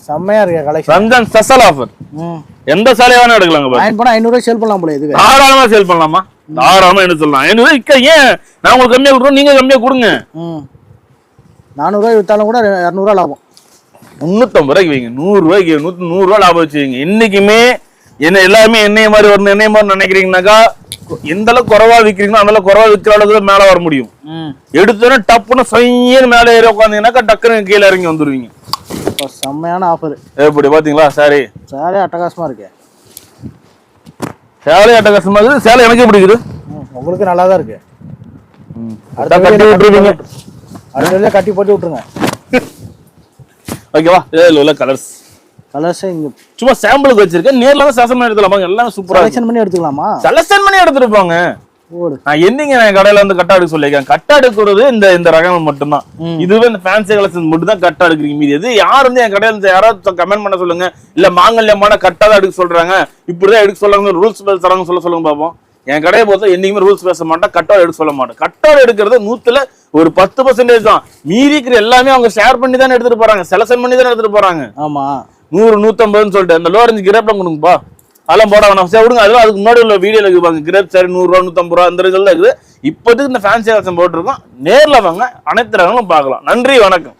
செம்மையா இருக்கு கலெக்ஷன். Ramzan special offer. எந்த சேலைய வேணா எடுக்கலாங்க. வாங்கி போனா 500 ரூபாய் சேல் பண்ணலாம் போல. இது தாராளமா சேல் பண்ணலாமா? தாராளமா என்ன சொல்லலாம். 500 ஏன் நான் உங்களுக்கு கம்மியா கொடுறேன், நீங்க கம்மியா கொடுங்க. 400 ரூபாய் வித்தாலும் கூட 200 ரூபாய் லாபம். 350 ரூபாய்க்கு வைங்க, 100 ரூபாய்க்கு 100 ரூபாய் லாபம் வச்சுக்கீங்க. என்னைக்குமே என்ன எல்லாருமே என்னைய மாதிரி வரணும், என்னைய மாதிரி நினைக்கிறீங்கன்னாக்கா எந்த அளவுக்கு குறைவா விற்கிறீங்களோ அந்த அளவுக்கு குறைவா விற்கிற அளவுக்கு மேல வர முடியும். எடுத்தோன்னா டப்புன்னு சொய்யன்னு மேலே ஏறி உட்காந்தீங்கன்னாக்கா டக்குன்னு கீழே இறங்கி வந்துருவீங்க. செம்மையான ஆஃபர். எப்படி பாத்தீங்களா? சாரி சேலை அட்டகாசமா இருக்கு. சேலை அட்டகாசமா இருக்கு. சேலை எனக்கு பிடிக்குது. உங்களுக்கு நல்லா தான் இருக்கு. கட்டி விட்டுருவீங்க. அடுத்த கட்டி போட்டு விட்டுருங்க. ஓகேவா? இதுல உள்ள கலர்ஸ் இங்க சும்மா சாம்பிளுக்கு வச்சிருக்கேன். நேர்ல தான் செலக்ஷன் எடுத்துலாமா? எல்லாம் சூப்பரா செலக்ஷன் பண்ணி எடுத்துக்கலாமா? செலக்ஷன் பண்ணி எடுத்துருப்பாங்க. நான் என்னங்க நான் கடையில வந்து கட்டா எடுக்க சொல்லியிருக்கேன். கட்டா எடுக்கிறது இந்த ரகம் மட்டும்தான். இதுவே இந்த ஃபேன்சி கலெக்ஷன் மட்டும் தான் கட்டா எடுக்கிறீங்க. மீது எது யார் வந்து என் கடையில இருந்து யாராவது கமெண்ட் பண்ண சொல்லுங்க. இல்ல மாங்கல்யமான கட்டா தான் எடுக்க சொல்றாங்க, இப்படிதான் எடுக்க சொல்றாங்க, ரூல்ஸ் பேசுறாங்க சொல்லுங்க பாப்போம். என் கடையை பொறுத்த என்னைக்குமே ரூல்ஸ் பேச மாட்டேன், கட்டா எடுக்க சொல்ல மாட்டேன். கட்டா எடுக்கிறது 100ல ஒரு 10% தான். மீறி இருக்கிற எல்லாமே அவங்க ஷேர் பண்ணி தானே எடுத்துட்டு போறாங்க, செலக்ஷன் பண்ணி தானே எடுத்துட்டு போறாங்க. ஆமா 100 150 சொல்லிட்டு அந்த லோரஞ்சு கிரேப்லாம் கொடுங்கப்பா, அதெல்லாம் போட வேணாம். சரி விடுங்க. அதெல்லாம் அதுக்கு முன்னாடி உள்ள வீடியோல இருக்குப்பாங்க. கிரேப் சாரி 100 ரூபா 150 ரூபா அந்த ரிசல்ட் இருக்குது. இப்போதைக்கு இந்த ஃபேன்சி கலெக்ஷன் போட்டுருக்கோம். நேர்ல வாங்க, அனைத்து ரகங்களும் பார்க்கலாம். நன்றி, வணக்கம்.